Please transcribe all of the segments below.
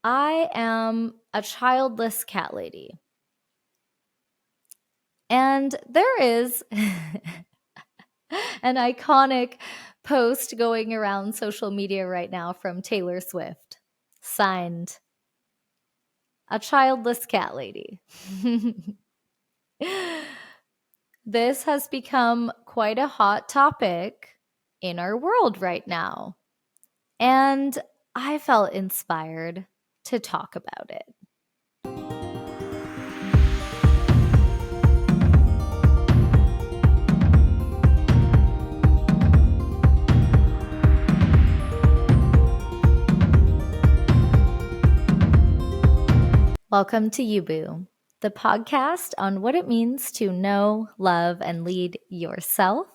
I am a childless cat lady. And there is an iconic post going around social media right now from Taylor Swift, signed, a childless cat lady. This has become quite a hot topic in our world right now. And I felt inspired to talk about it. Welcome to You Boo, the podcast on what it means to know, love, and lead yourself,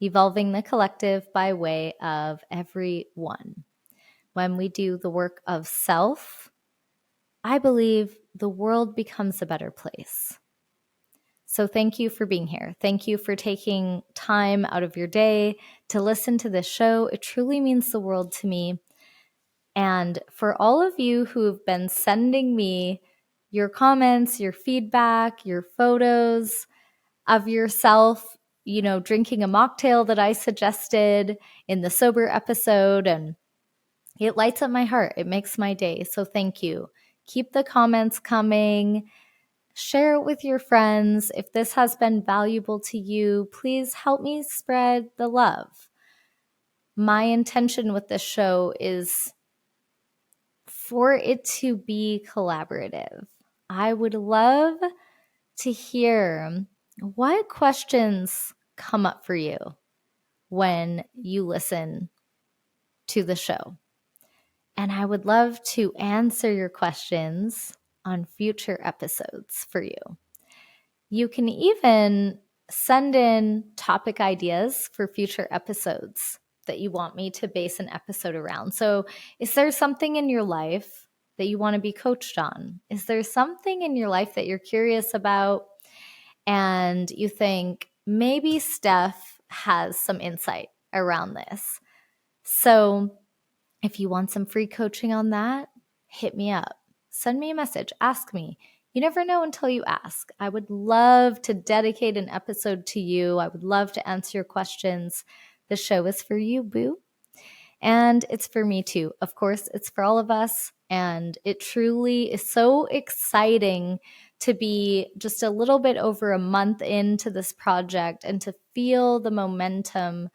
evolving the collective by way of everyone. When we do the work of self, I believe the world becomes a better place. So thank you for being here. Thank you for taking time out of your day to listen to this show. It truly means the world to me. And for all of you who have been sending me your comments, your feedback, your photos of yourself, drinking a mocktail that I suggested in the sober episode, and it lights up my heart. It makes my day. So thank you. Keep the comments coming. Share it with your friends. If this has been valuable to you, please help me spread the love. My intention with this show is for it to be collaborative. I would love to hear what questions come up for you when you listen to the show. And I would love to answer your questions on future episodes for you. You can even send in topic ideas for future episodes that you want me to base an episode around. So is there something in your life that you want to be coached on? Is there something in your life that you're curious about and you think maybe Steph has some insight around this? So if you want some free coaching on that, hit me up. Send me a message. Ask me. You never know until you ask. I would love to dedicate an episode to you. I would love to answer your questions. The show is for you, boo. And it's for me too. Of course, it's for all of us. And it truly is so exciting to be just a little bit over a month into this project and to feel the momentum,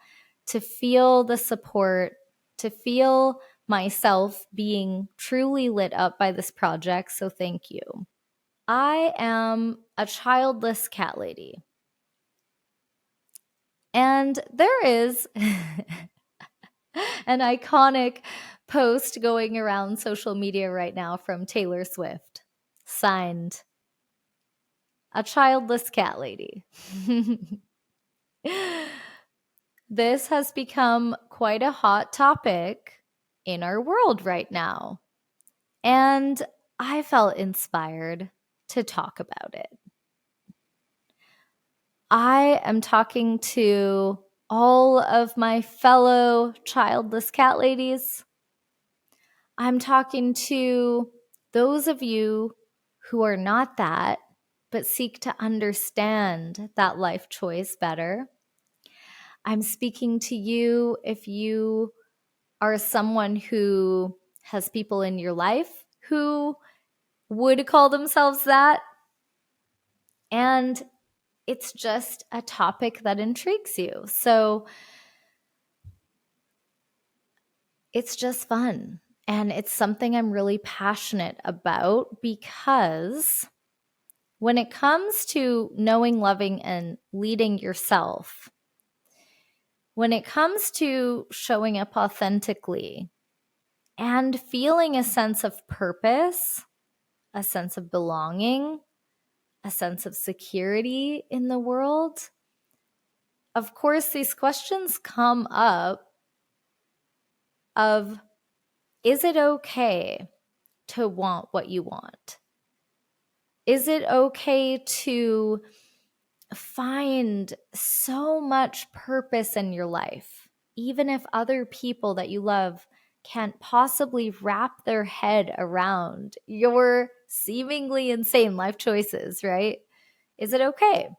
to feel the support, to feel myself being truly lit up by this project. So thank you. I am a childless cat lady. And there is an iconic post going around social media right now from Taylor Swift, signed, a childless cat lady. This has become quite a hot topic in our world right now. And I felt inspired to talk about it. I am talking to all of my fellow childless cat ladies. I'm talking to those of you who are not that, but seek to understand that life choice better. I'm speaking to you if you are someone who has people in your life who would call themselves that. And it's just a topic that intrigues you. So it's just fun. And it's something I'm really passionate about because when it comes to knowing, loving, and leading yourself, when it comes to showing up authentically and feeling a sense of purpose, a sense of belonging, a sense of security in the world, of course, these questions come up of, is it okay to want what you want? Is it okay to find so much purpose in your life, even if other people that you love can't possibly wrap their head around your seemingly insane life choices, right? Is it okay?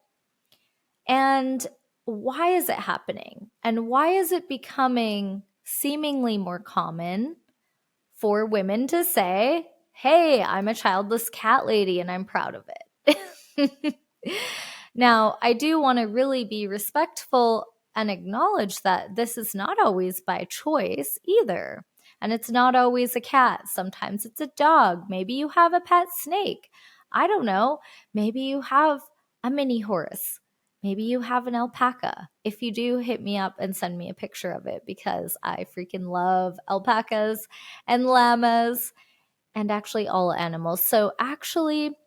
And why is it happening? And why is it becoming seemingly more common for women to say, hey, I'm a childless cat lady and I'm proud of it? Now, I do want to really be respectful and acknowledge that this is not always by choice either. And it's not always a cat. Sometimes it's a dog. Maybe you have a pet snake. I don't know. Maybe you have a mini horse. Maybe you have an alpaca. If you do, hit me up and send me a picture of it because I freaking love alpacas and llamas and actually all animals. So actually,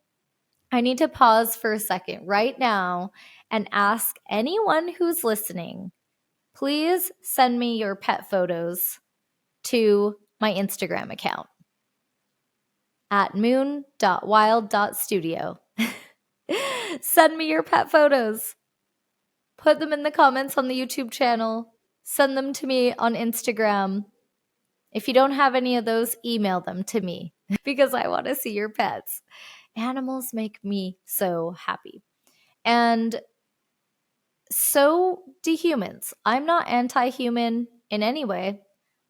I need to pause for a second right now and ask anyone who's listening, please send me your pet photos to my Instagram account at moon.wild.studio. Send me your pet photos. Put them in the comments on the YouTube channel. Send them to me on Instagram. If you don't have any of those, email them to me because I want to see your pets. Animals make me so happy. And so do humans. I'm not anti-human in any way.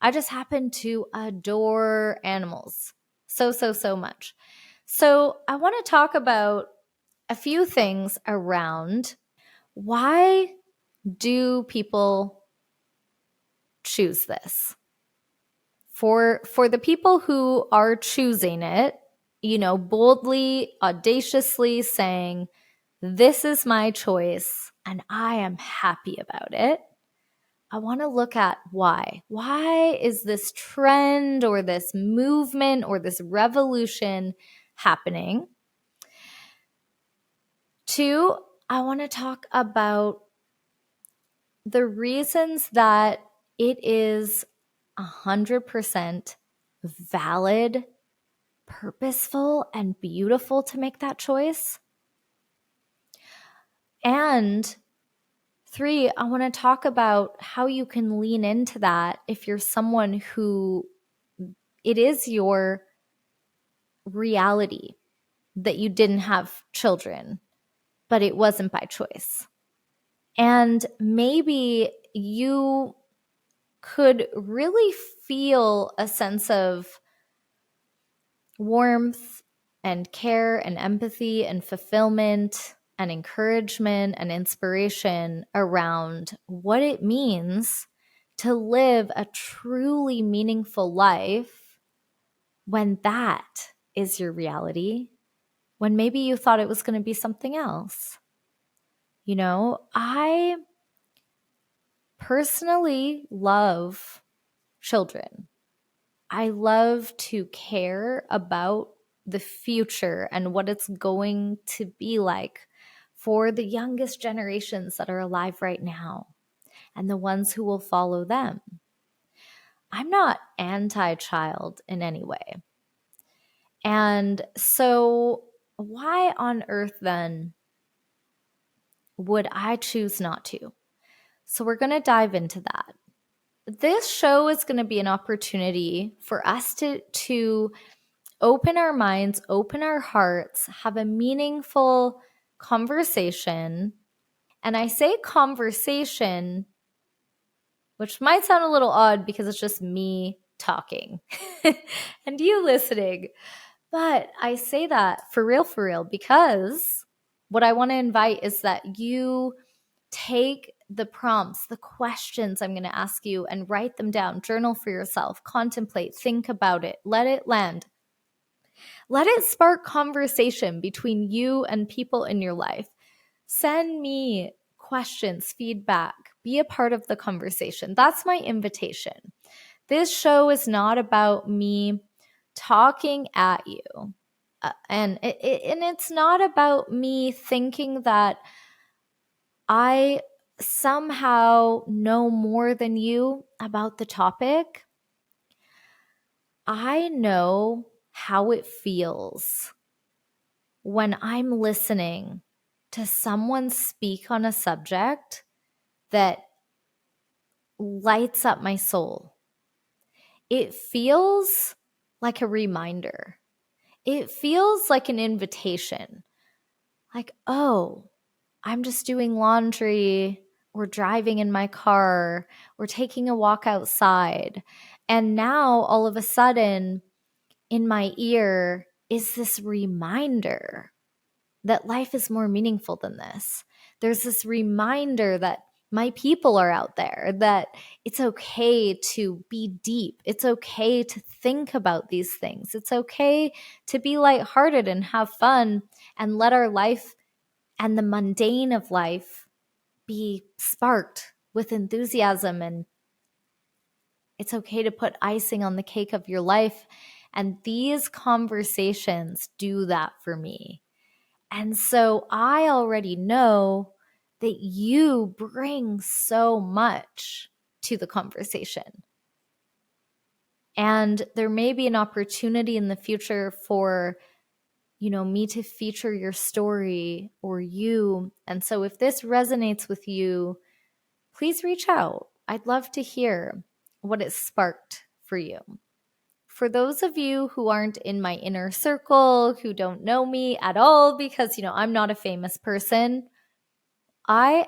I just happen to adore animals so much. So I want to talk about a few things around why do people choose this? For the people who are choosing it, boldly, audaciously saying, this is my choice and I am happy about it. I want to look at why. Why is this trend or this movement or this revolution happening? 2, I want to talk about the reasons that it is 100% valid, purposeful, and beautiful to make that choice. And 3, I want to talk about how you can lean into that if you're someone who it is your reality that you didn't have children, but it wasn't by choice. And maybe you could really feel a sense of warmth and care and empathy and fulfillment and encouragement and inspiration around what it means to live a truly meaningful life when that is your reality, when maybe you thought it was going to be something else. I personally love children. I love to care about the future and what it's going to be like for the youngest generations that are alive right now and the ones who will follow them. I'm not anti-child in any way. And so why on earth then would I choose not to? So we're going to dive into that. This show is going to be an opportunity for us to open our minds, open our hearts, have a meaningful conversation. And I say conversation, which might sound a little odd because it's just me talking and you listening. But I say that for real, because what I want to invite is that you take the prompts, the questions I'm going to ask you and write them down, journal for yourself, contemplate, think about it, let it land. Let it spark conversation between you and people in your life. Send me questions, feedback, be a part of the conversation. That's my invitation. This show is not about me talking at you. And it's not about me thinking that I somehow know more than you about the topic. I know how it feels when I'm listening to someone speak on a subject that lights up my soul. it feels like a reminder. It feels like an invitation. Like, oh, I'm just doing laundry or driving in my car or taking a walk outside. And now all of a sudden in my ear is this reminder that life is more meaningful than this. There's this reminder that my people are out there, that it's okay to be deep. It's okay to think about these things. It's okay to be lighthearted and have fun and let our life and the mundane of life be sparked with enthusiasm. And it's okay to put icing on the cake of your life. And these conversations do that for me. And so I already know that you bring so much to the conversation. And there may be an opportunity in the future for, me to feature your story or you. And so if this resonates with you, please reach out. I'd love to hear what it sparked for you. For those of you who aren't in my inner circle, who don't know me at all, because, I'm not a famous person, I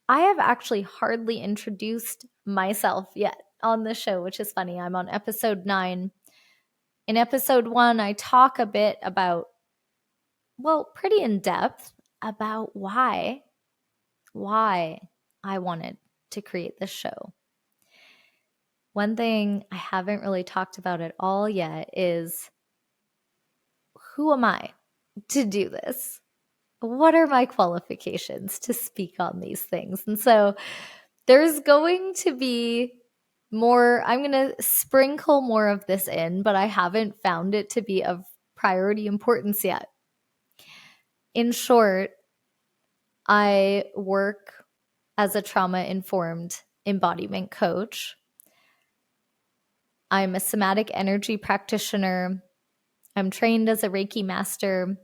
have actually hardly introduced myself yet on the show, which is funny. I'm on episode 9. In episode 1, I talk a bit about, pretty in depth about why I wanted to create this show. One thing I haven't really talked about at all yet is, who am I to do this? What are my qualifications to speak on these things? And so there's going to be more, I'm going to sprinkle more of this in, but I haven't found it to be of priority importance yet. In short, I work as a trauma-informed embodiment coach. I'm a somatic energy practitioner. I'm trained as a Reiki master,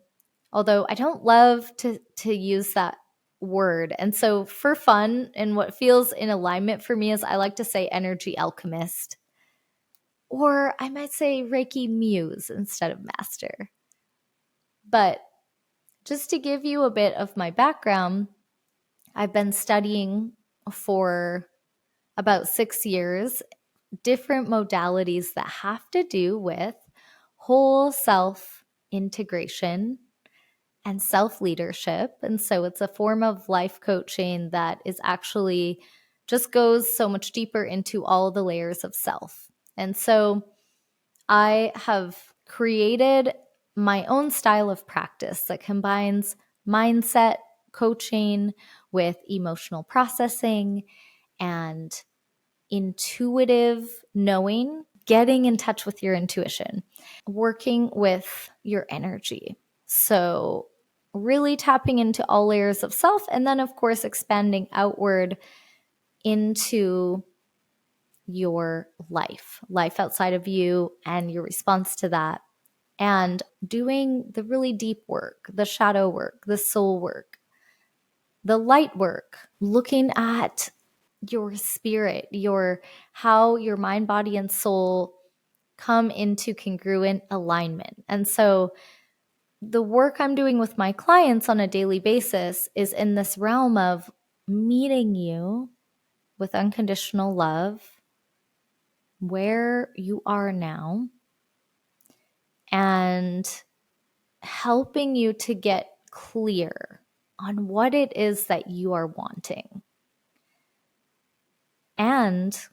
although I don't love to use that word. And so for fun and what feels in alignment for me is I like to say energy alchemist, or I might say Reiki muse instead of master. But just to give you a bit of my background, I've been studying for about 6 years different modalities that have to do with whole self integration and self-leadership. And so it's a form of life coaching that is actually just goes so much deeper into all the layers of self. And so I have created my own style of practice that combines mindset coaching with emotional processing and intuitive knowing, getting in touch with your intuition, working with your energy. So really tapping into all layers of self, and then of course expanding outward into your life outside of you and your response to that, and doing the really deep work, the shadow work, the soul work, the light work, looking at your spirit, how your mind, body, and soul come into congruent alignment. And so the work I'm doing with my clients on a daily basis is in this realm of meeting you with unconditional love where you are now and helping you to get clear on what it is that you are wanting and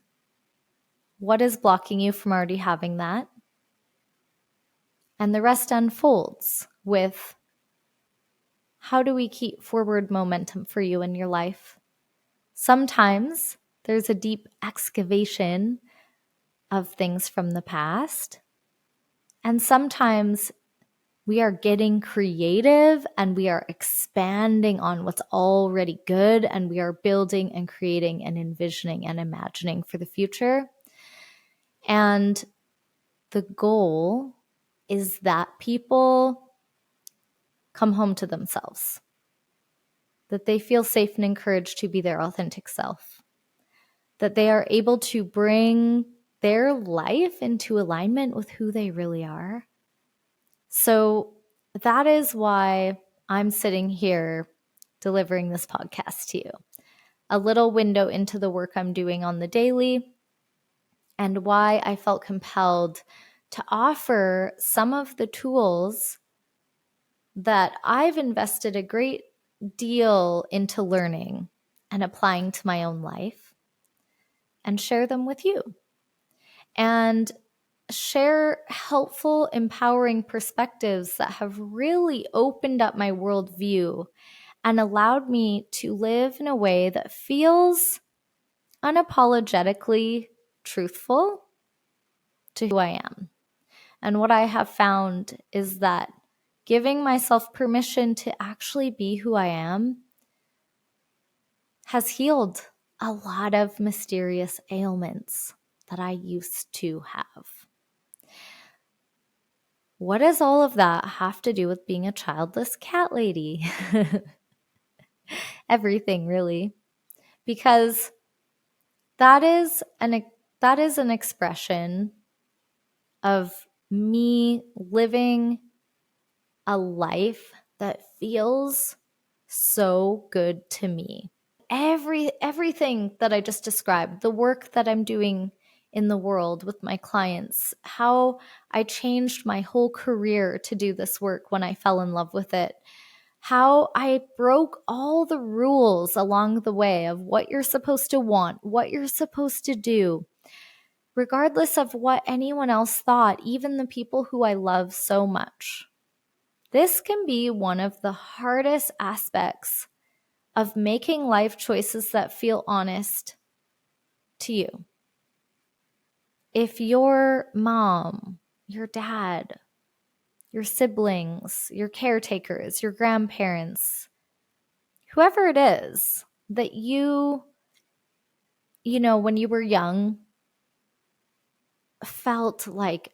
what is blocking you from already having that. And the rest unfolds with, how do we keep forward momentum for you in your life? Sometimes there's a deep excavation of things from the past. And sometimes we are getting creative and we are expanding on what's already good, and we are building and creating and envisioning and imagining for the future. And the goal is that people come home to themselves, that they feel safe and encouraged to be their authentic self, that they are able to bring their life into alignment with who they really are. So that is why I'm sitting here delivering this podcast to you. A little window into the work I'm doing on the daily, and why I felt compelled to offer some of the tools that I've invested a great deal into learning and applying to my own life, and share them with you. And share helpful, empowering perspectives that have really opened up my worldview and allowed me to live in a way that feels unapologetically truthful to who I am. And what I have found is that giving myself permission to actually be who I am has healed a lot of mysterious ailments that I used to have. What does all of that have to do with being a childless cat lady? Everything, really. Because that is an expression of me living a life that feels so good to me. Everything that I just described, the work that I'm doing in the world with my clients, how I changed my whole career to do this work when I fell in love with it, how I broke all the rules along the way of what you're supposed to want, what you're supposed to do, regardless of what anyone else thought, even the people who I love so much. This can be one of the hardest aspects of making life choices that feel honest to you. If your mom, your dad, your siblings, your caretakers, your grandparents, whoever it is that you know, when you were young, felt like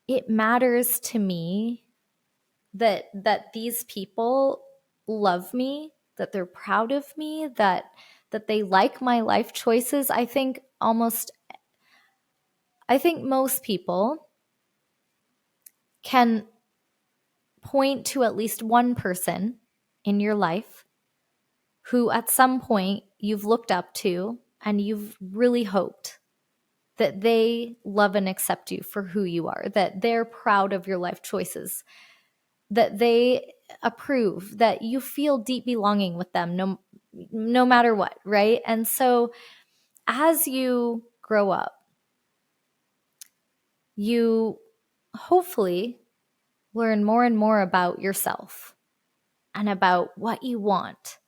it matters to me that these people love me, that they're proud of me, that they like my life choices. I think most people can point to at least one person in your life who at some point you've looked up to and you've really hoped that they love and accept you for who you are, that they're proud of your life choices, that they approve, that you feel deep belonging with them no matter what, right? And so as you grow up, you hopefully learn more and more about yourself and about what you want.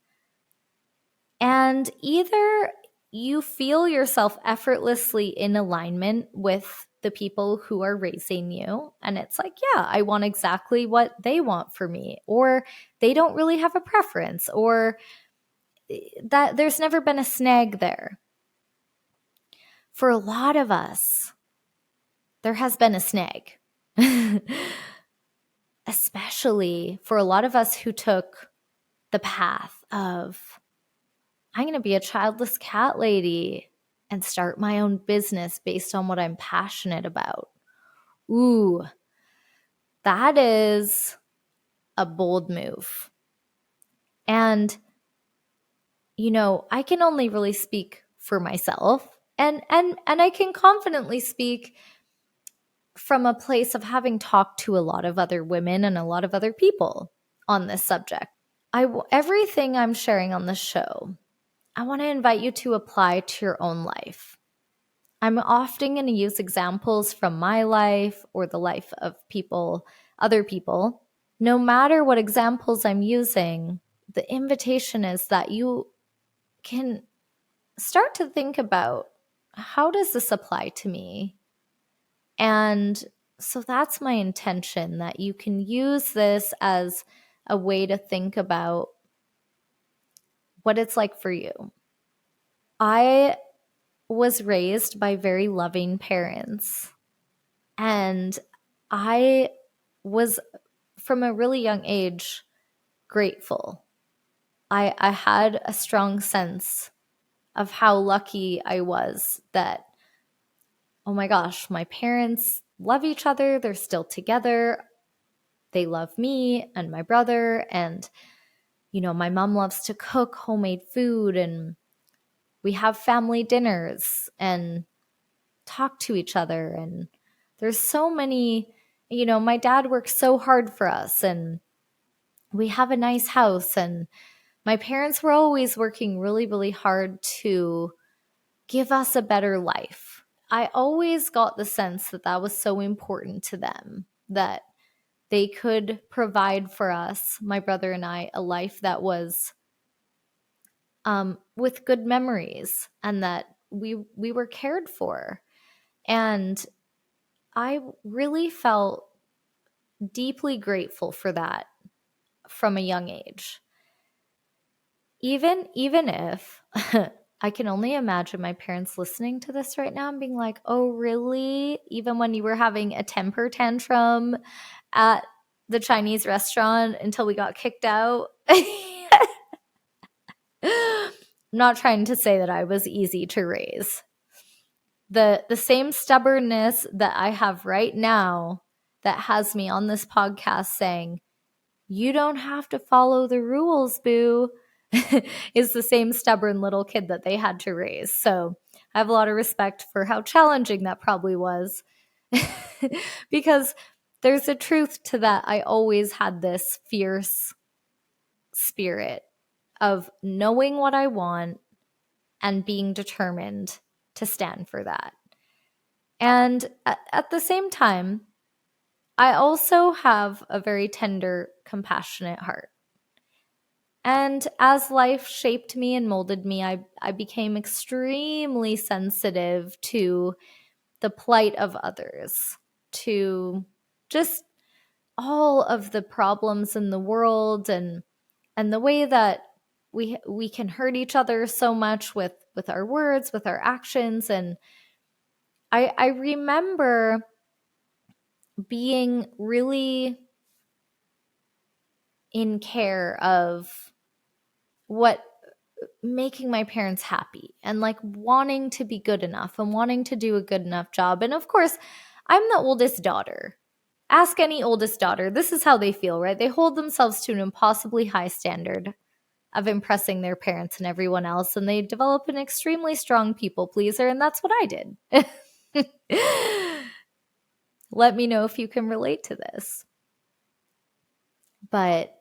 And either you feel yourself effortlessly in alignment with the people who are raising you, and it's like, yeah, I want exactly what they want for me, or they don't really have a preference, or that there's never been a snag there. For a lot of us, there has been a snag. Especially for a lot of us who took the path of, I'm going to be a childless cat lady and start my own business based on what I'm passionate about. Ooh, that is a bold move. And, you know, I can only really speak for myself, and I can confidently speak from a place of having talked to a lot of other women and a lot of other people on this subject. Everything I'm sharing on the show, I want to invite you to apply to your own life. I'm often going to use examples from my life or the life of other people. No matter what examples I'm using, the invitation is that you can start to think about, how does this apply to me? And so that's my intention, that you can use this as a way to think about what it's like for you. I was raised by very loving parents, and I was, from a really young age, grateful. I had a strong sense of how lucky I was that oh my gosh, my parents love each other. They're still together. They love me and my brother. And, my mom loves to cook homemade food, and we have family dinners and talk to each other. And there's so many, my dad works so hard for us, and we have a nice house. And my parents were always working really, really hard to give us a better life. I always got the sense that that was so important to them, that they could provide for us, my brother and I, a life that was with good memories, and that we were cared for. And I really felt deeply grateful for that from a young age. Even if I can only imagine my parents listening to this right now and being like, "Oh, really? Even when you were having a temper tantrum at the Chinese restaurant until we got kicked out?" I'm not trying to say that I was easy to raise. The same stubbornness that I have right now that has me on this podcast saying, "You don't have to follow the rules, boo," is the same stubborn little kid that they had to raise. So I have a lot of respect for how challenging that probably was. Because there's a truth to that. I always had this fierce spirit of knowing what I want and being determined to stand for that. And at the same time, I also have a very tender, compassionate heart. And as life shaped me and molded me, I became extremely sensitive to the plight of others, to just all of the problems in the world, and the way that we can hurt each other so much with our words, with our actions. And I remember being really in care of what making my parents happy, and like wanting to be good enough and wanting to do a good enough job. And of course, I'm the oldest daughter. Ask any oldest daughter. This is how they feel, right? They hold themselves to an impossibly high standard of impressing their parents and everyone else, and they develop an extremely strong people pleaser, and that's what I did. Let me know if you can relate to this. But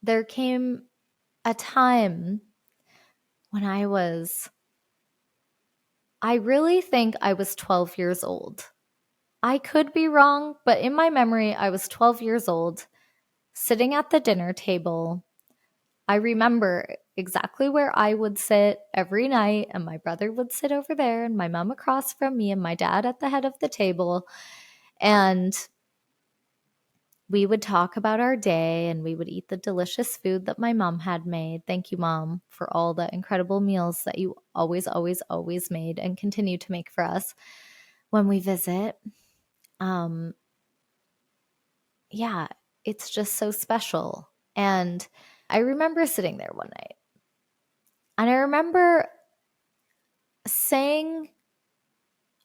there came a time when I really think I was 12 years old. I could be wrong, but in my memory, I was 12 years old, sitting at the dinner table. I remember exactly where I would sit every night, and my brother would sit over there, and my mom across from me, and my dad at the head of the table. And we would talk about our day, and we would eat the delicious food that my mom had made. Thank you, Mom, for all the incredible meals that you always, always, always made and continue to make for us when we visit. Yeah, it's just so special. And I remember sitting there one night, and I remember saying,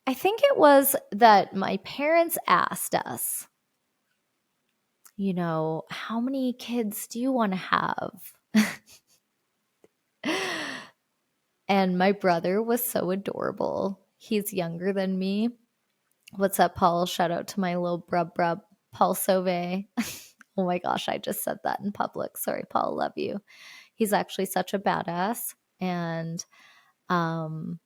I think it was that my parents asked us, how many kids do you want to have? And my brother was so adorable. He's younger than me. What's up, Paul? Shout out to my little brub, Paul Sauvé. Oh my gosh, I just said that in public. Sorry, Paul, love you. He's actually such a badass. And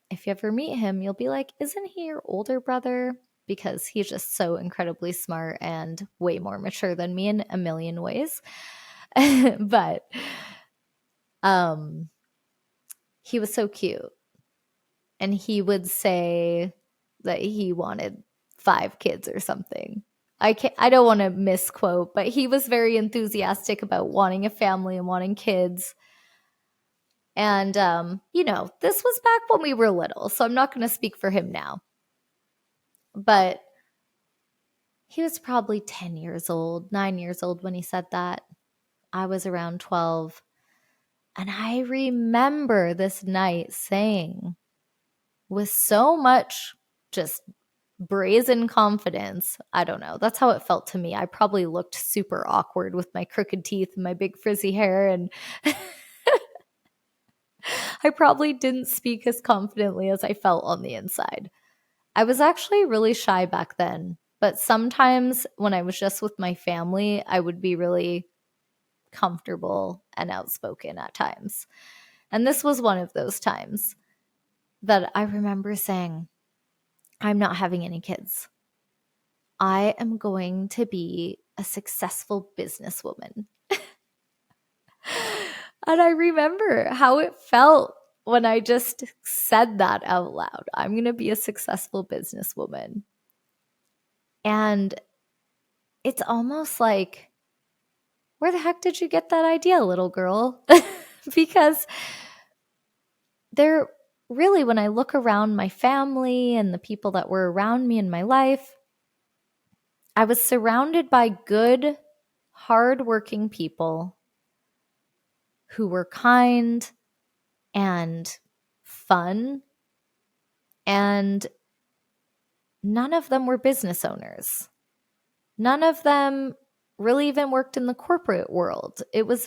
if you ever meet him, you'll be like, isn't he your older brother? Because he's just so incredibly smart and way more mature than me in a million ways. But he was so cute. And he would say that he wanted 5 kids or something. I don't want to misquote, but he was very enthusiastic about wanting a family and wanting kids. And, this was back when we were little, so I'm not going to speak for him now. But he was probably 10 years old, 9 years old when he said that. I was around 12. And I remember this night saying with so much just brazen confidence. I don't know. That's how it felt to me. I probably looked super awkward with my crooked teeth and my big frizzy hair, and I probably didn't speak as confidently as I felt on the inside. I was actually really shy back then, but sometimes when I was just with my family, I would be really comfortable and outspoken at times. And this was one of those times that I remember saying, I'm not having any kids. I am going to be a successful businesswoman. And I remember how it felt when I just said that out loud. I'm going to be a successful businesswoman. And it's almost like, where the heck did you get that idea, little girl? Because there really, when I look around my family and the people that were around me in my life, I was surrounded by good, hardworking people who were kind and fun, and none of them were business owners. None of them really even worked in the corporate world. It was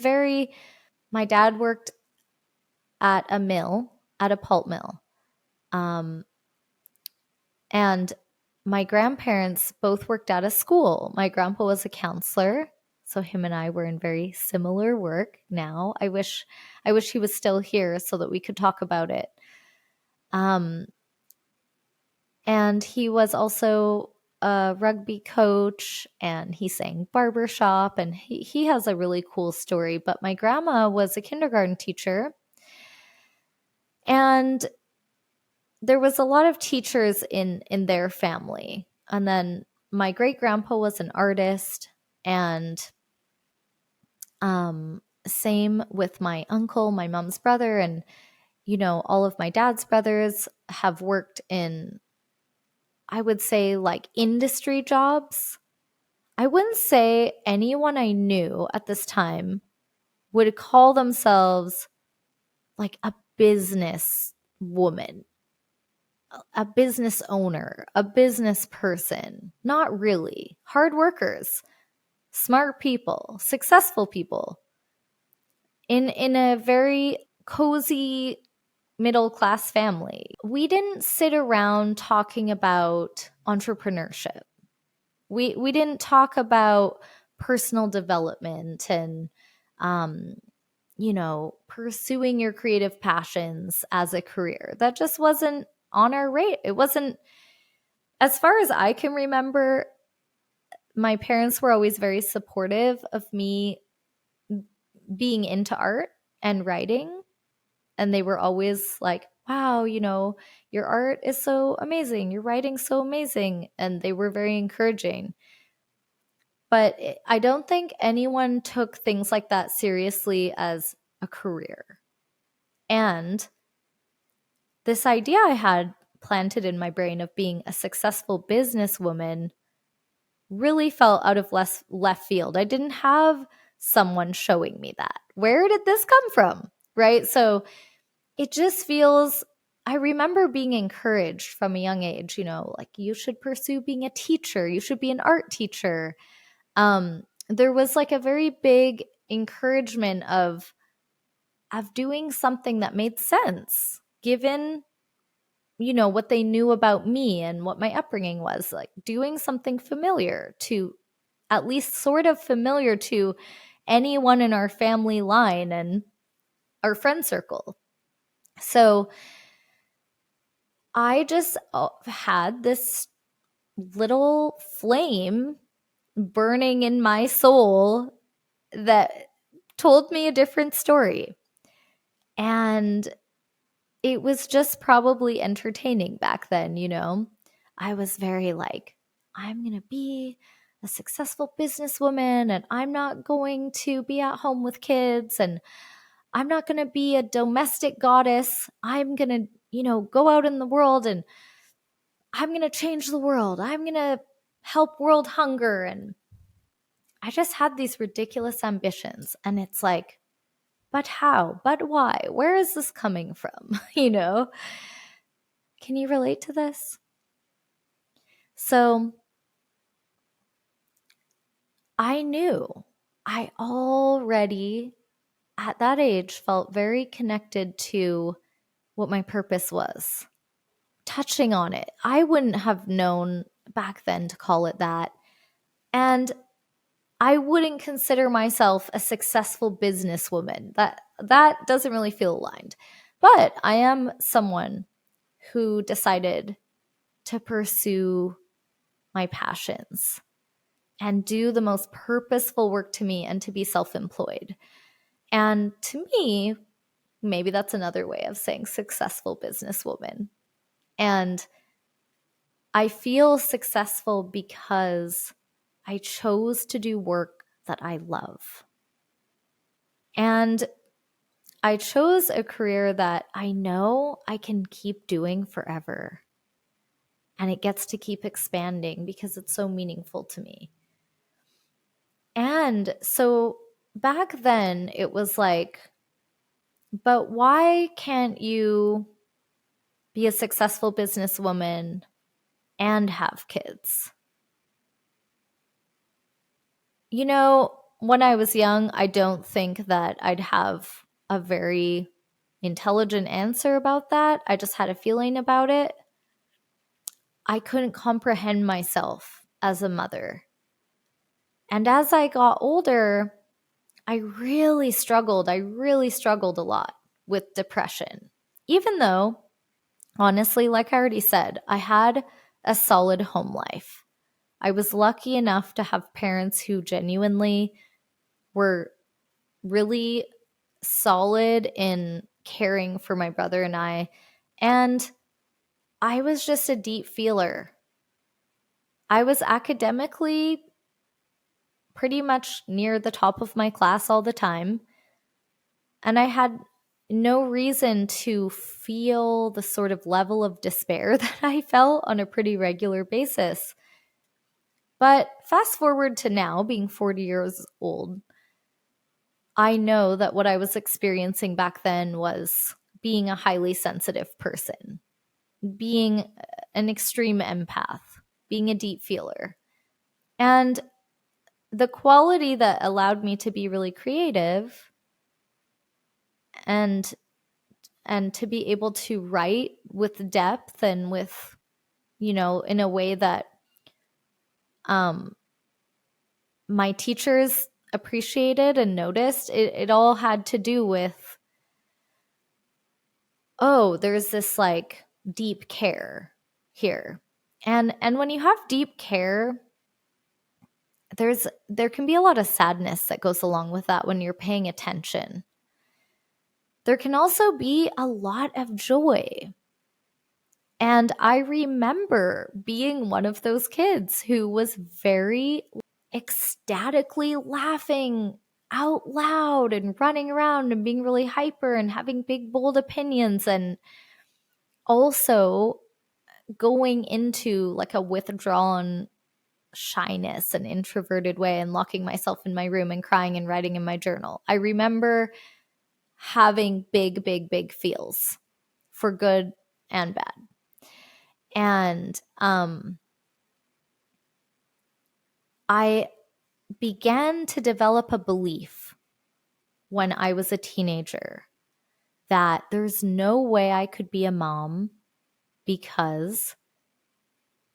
my dad worked at a mill, at a pulp mill. And my grandparents both worked at a school. My grandpa was a counselor, so him and I were in very similar work now. I wish he was still here so that we could talk about it. And he was also a rugby coach, and he sang barbershop, and he has a really cool story. But my grandma was a kindergarten teacher, and there was a lot of teachers in their family. And then my great grandpa was an artist, and same with my uncle, my mom's brother, and all of my dad's brothers have worked in, I would say, like industry jobs. I wouldn't say anyone I knew at this time would call themselves like a business woman, a business owner, a business person. Not really. Hard workers, smart people, successful people in a very cozy middle class family. We didn't sit around talking about entrepreneurship. We didn't talk about personal development and pursuing your creative passions as a career. That just wasn't on our rate. It wasn't, as far as I can remember, my parents were always very supportive of me being into art and writing. And they were always like, wow, your art is so amazing. Your writing's so amazing. And they were very encouraging. But I don't think anyone took things like that seriously as a career. And this idea I had planted in my brain of being a successful businesswoman really felt out of left field. I didn't have someone showing me that. Where did this come from? Right? So it just feels, I remember being encouraged from a young age, like you should pursue being a teacher. You should be an art teacher. There was like a very big encouragement of doing something that made sense given what they knew about me and what my upbringing was, like doing something familiar, to at least sort of familiar to anyone in our family line and our friend circle. So I just had this little flame burning in my soul that told me a different story. And it was just probably entertaining back then, I was very like, I'm going to be a successful businesswoman, and I'm not going to be at home with kids, and I'm not going to be a domestic goddess. I'm going to, go out in the world, and I'm going to change the world. I'm going to help world hunger. And I just had these ridiculous ambitions. And it's like, but how? But why? Where is this coming from? Can you relate to this? So I knew I already at that age felt very connected to what my purpose was. Touching on it, I wouldn't have known back then to call it that. And I wouldn't consider myself a successful businesswoman. That doesn't really feel aligned. But I am someone who decided to pursue my passions and do the most purposeful work to me and to be self-employed. And to me, maybe that's another way of saying successful businesswoman. And I feel successful because I chose to do work that I love. And I chose a career that I know I can keep doing forever. And it gets to keep expanding because it's so meaningful to me. And so back then it was like, but why can't you be a successful businesswoman and have kids? You know, when I was young, I don't think that I'd have a very intelligent answer about that. I just had a feeling about it. I couldn't comprehend myself as a mother. And as I got older, I really struggled. I really struggled a lot with depression. Even though, honestly, like I already said, I had a solid home life. I was lucky enough to have parents who genuinely were really solid in caring for my brother and I. And I was just a deep feeler. I was academically pretty much near the top of my class all the time. And I had no reason to feel the sort of level of despair that I felt on a pretty regular basis. But fast forward to now, being 40 years old, I know that what I was experiencing back then was being a highly sensitive person, being an extreme empath, being a deep feeler. And the quality that allowed me to be really creative and to be able to write with depth and with, you know, in a way that my teachers appreciated and noticed, it all had to do with, oh, there's this like deep care here. And when you have deep care, there can be a lot of sadness that goes along with that when you're paying attention. There can also be a lot of joy. And I remember being one of those kids who was very ecstatically laughing out loud and running around and being really hyper and having big, bold opinions, and also going into like a withdrawn shyness and introverted way and locking myself in my room and crying and writing in my journal. I remember having big, big, big feels for good and bad. And I began to develop a belief when I was a teenager that there's no way I could be a mom because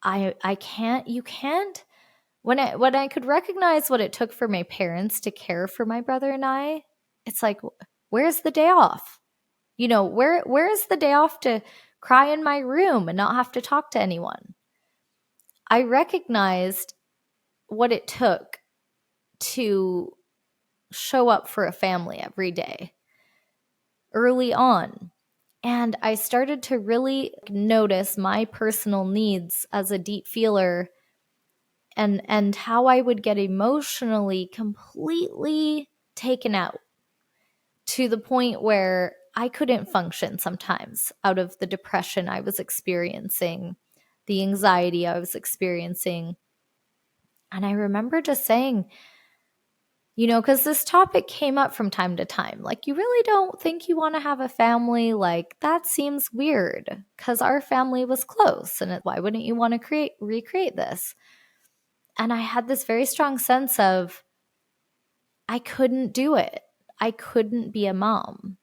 you can't, when I could recognize what it took for my parents to care for my brother and I, it's like, where's the day off? You know, where is the day off to cry in my room and not have to talk to anyone? I recognized what it took to show up for a family every day early on. And I started to really notice my personal needs as a deep feeler, and how I would get emotionally completely taken out to the point where I couldn't function sometimes out of the depression I was experiencing, the anxiety I was experiencing. And I remember just saying, Because this topic came up from time to time. Like, you really don't think you want to have a family? Like, that seems weird because our family was close. And why wouldn't you want to recreate this? And I had this very strong sense of I couldn't do it. I couldn't be a mom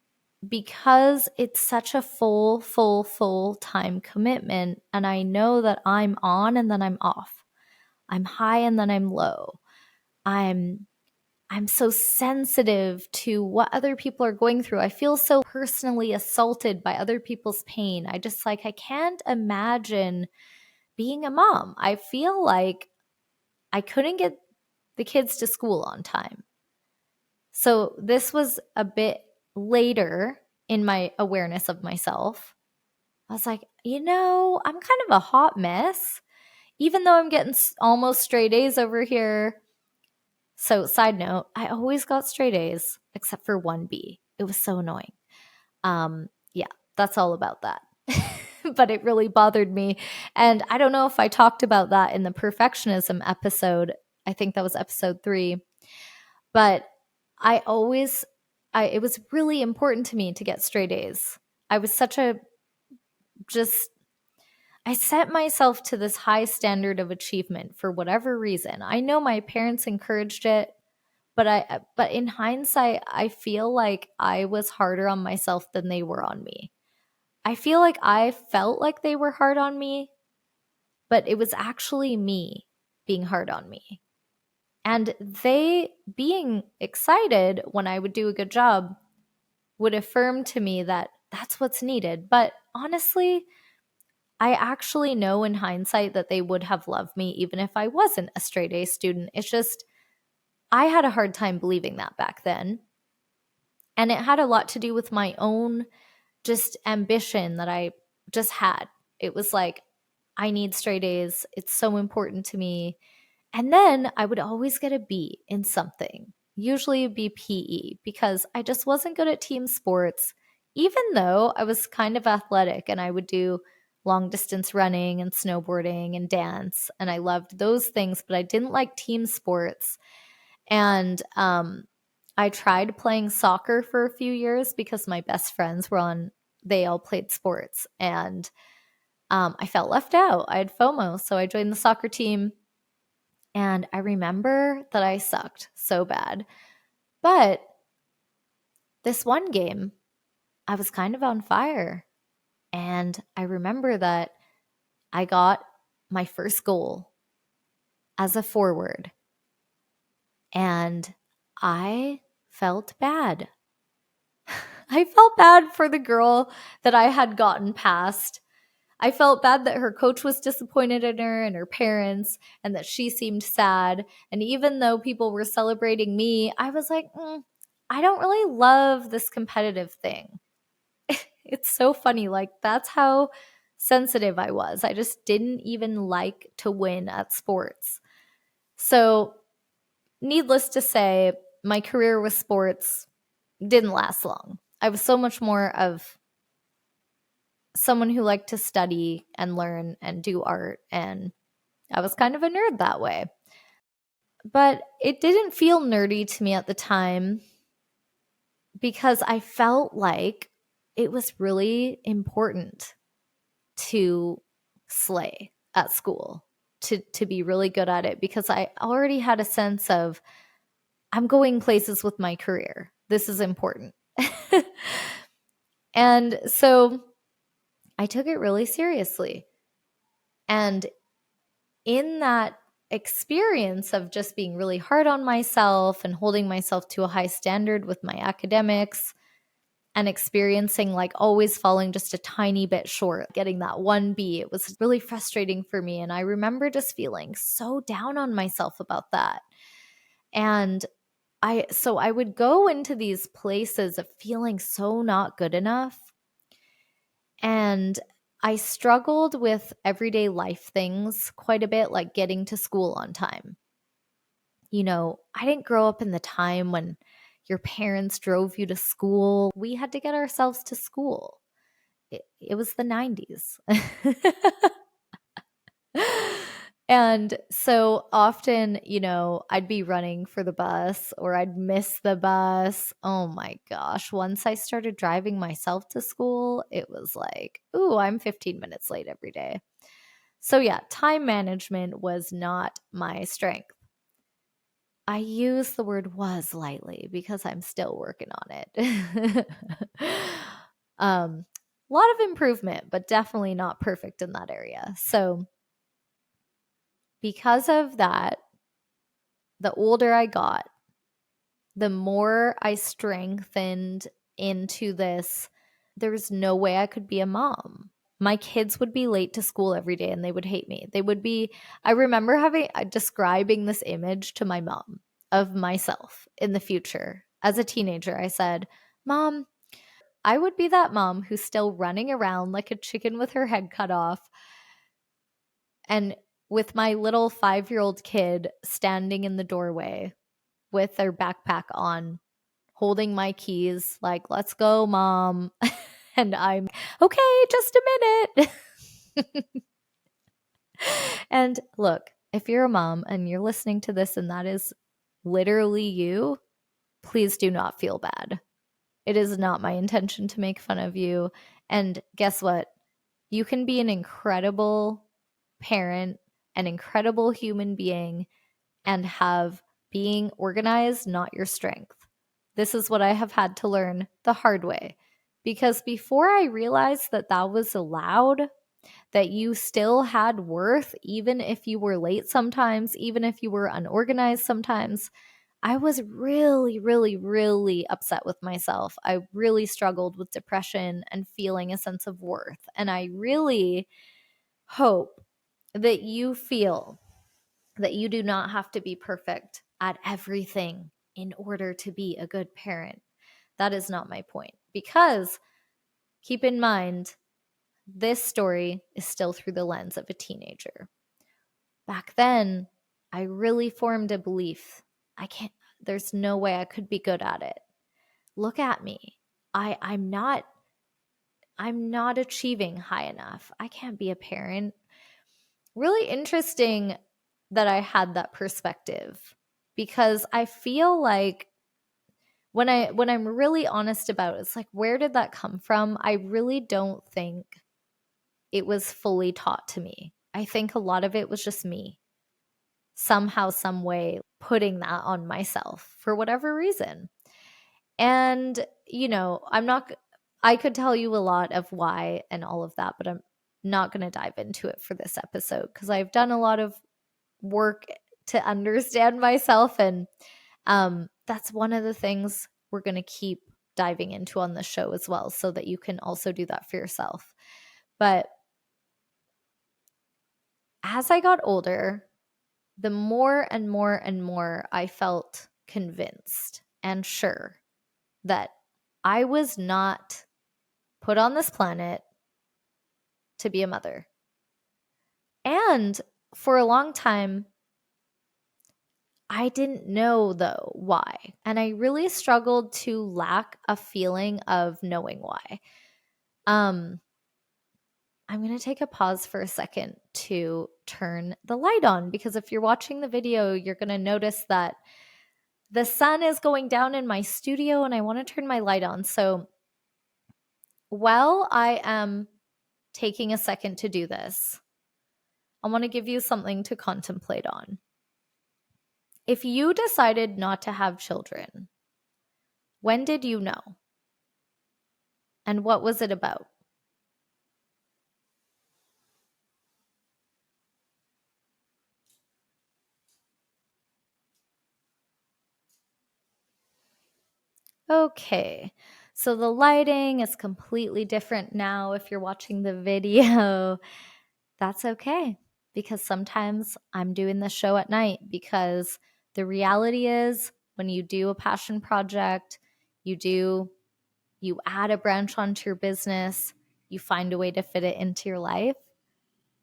because it's such a full time commitment. And I know that I'm on and then I'm off. I'm high and then I'm low. I'm so sensitive to what other people are going through. I feel so personally assaulted by other people's pain. I just I can't imagine being a mom. I feel like I couldn't get the kids to school on time. So this was a bit later in my awareness of myself. I was like, I'm kind of a hot mess, even though I'm getting almost straight A's over here. So, side note, I always got straight A's except for one B. It was so annoying. Yeah, that's all about that. But it really bothered me. And I don't know if I talked about that in the perfectionism episode. I think that was episode 3. But it was really important to me to get straight A's. I was I set myself to this high standard of achievement for whatever reason. I know my parents encouraged it, but in hindsight, I feel like I was harder on myself than they were on me. I feel like I felt like they were hard on me, but it was actually me being hard on me. And they being excited when I would do a good job would affirm to me that that's what's needed. But honestly, I actually know in hindsight that they would have loved me even if I wasn't a straight A student. It's just, I had a hard time believing that back then. And it had a lot to do with my own just ambition that I just had. It was like, I need straight A's. It's so important to me. And then I would always get a B in something, usually it'd be PE, because I just wasn't good at team sports, even though I was kind of athletic and I would do long distance running and snowboarding and dance. And I loved those things, but I didn't like team sports. And I tried playing soccer for a few years because my best friends they all played sports. And I felt left out. I had FOMO. So I joined the soccer team. And I remember that I sucked so bad. But this one game, I was kind of on fire. And I remember that I got my first goal as a forward. And I felt bad. I felt bad for the girl that I had gotten past. I felt bad that her coach was disappointed in her and her parents, and that she seemed sad. And even though people were celebrating me, I was like, I don't really love this competitive thing. It's so funny. Like, that's how sensitive I was. I just didn't even like to win at sports. So, needless to say, my career with sports didn't last long. I was so much more of someone who liked to study and learn and do art, and I was kind of a nerd that way. But it didn't feel nerdy to me at the time because I felt like it was really important to slay at school, to be really good at it, because I already had a sense of I'm going places with my career. This is important. And so I took it really seriously. And in that experience of just being really hard on myself and holding myself to a high standard with my academics and experiencing like always falling just a tiny bit short, getting that 1B, it was really frustrating for me. And I remember just feeling so down on myself about that. And I would go into these places of feeling so not good enough. And I struggled with everyday life things quite a bit, like getting to school on time. I didn't grow up in the time when your parents drove you to school. We had to get ourselves to school. It was the 90s. And so often, I'd be running for the bus or I'd miss the bus. Oh my gosh. Once I started driving myself to school, it was like, ooh, I'm 15 minutes late every day. So yeah, time management was not my strength. I use the word was lightly because I'm still working on it. A lot of improvement, but definitely not perfect in that area. So because of that, the older I got, the more I strengthened into this, there's no way I could be a mom. My kids would be late to school every day and they would hate me. I remember describing this image to my mom of myself in the future. As a teenager, I said, Mom, I would be that mom who's still running around like a chicken with her head cut off. And with my little 5-year-old kid standing in the doorway with their backpack on, holding my keys, like, let's go, Mom. And I'm, okay, just a minute. And look, if you're a mom and you're listening to this and that is literally you, please do not feel bad. It is not my intention to make fun of you. And guess what? You can be an incredible parent, an incredible human being, and have being organized not your strength. This is what I have had to learn the hard way. Because before I realized that that was allowed, that you still had worth, even if you were late sometimes, even if you were unorganized sometimes, I was really, really, really upset with myself. I really struggled with depression and feeling a sense of worth. And I really hope that you feel that you do not have to be perfect at everything in order to be a good parent. That is not my point. Because keep in mind, this story is still through the lens of a teenager. Back then, I really formed a belief. There's no way I could be good at it. Look at me. I'm not achieving high enough. I can't be a parent. Really interesting that I had that perspective, because I feel like when I'm really honest about it, it's like, where did that come from? I really don't think it was fully taught to me. I think a lot of it was just me somehow, some way putting that on myself for whatever reason. And, I could tell you a lot of why and all of that, but I'm not going to dive into it for this episode because I've done a lot of work to understand myself. And that's one of the things we're going to keep diving into on the show as well, so that you can also do that for yourself. But as I got older, the more and more and more I felt convinced and sure that I was not put on this planet to be a mother. And for a long time, I didn't know, though, why. And I really struggled to lack a feeling of knowing why. I'm going to take a pause for a second to turn the light on, because if you're watching the video, you're going to notice that the sun is going down in my studio and I want to turn my light on. So while I am taking a second to do this, I want to give you something to contemplate on. If you decided not to have children, when did you know? And what was it about? Okay, so the lighting is completely different now if you're watching the video. That's okay, because sometimes I'm doing the show at night, because the reality is when you do a passion project, you add a branch onto your business, you find a way to fit it into your life.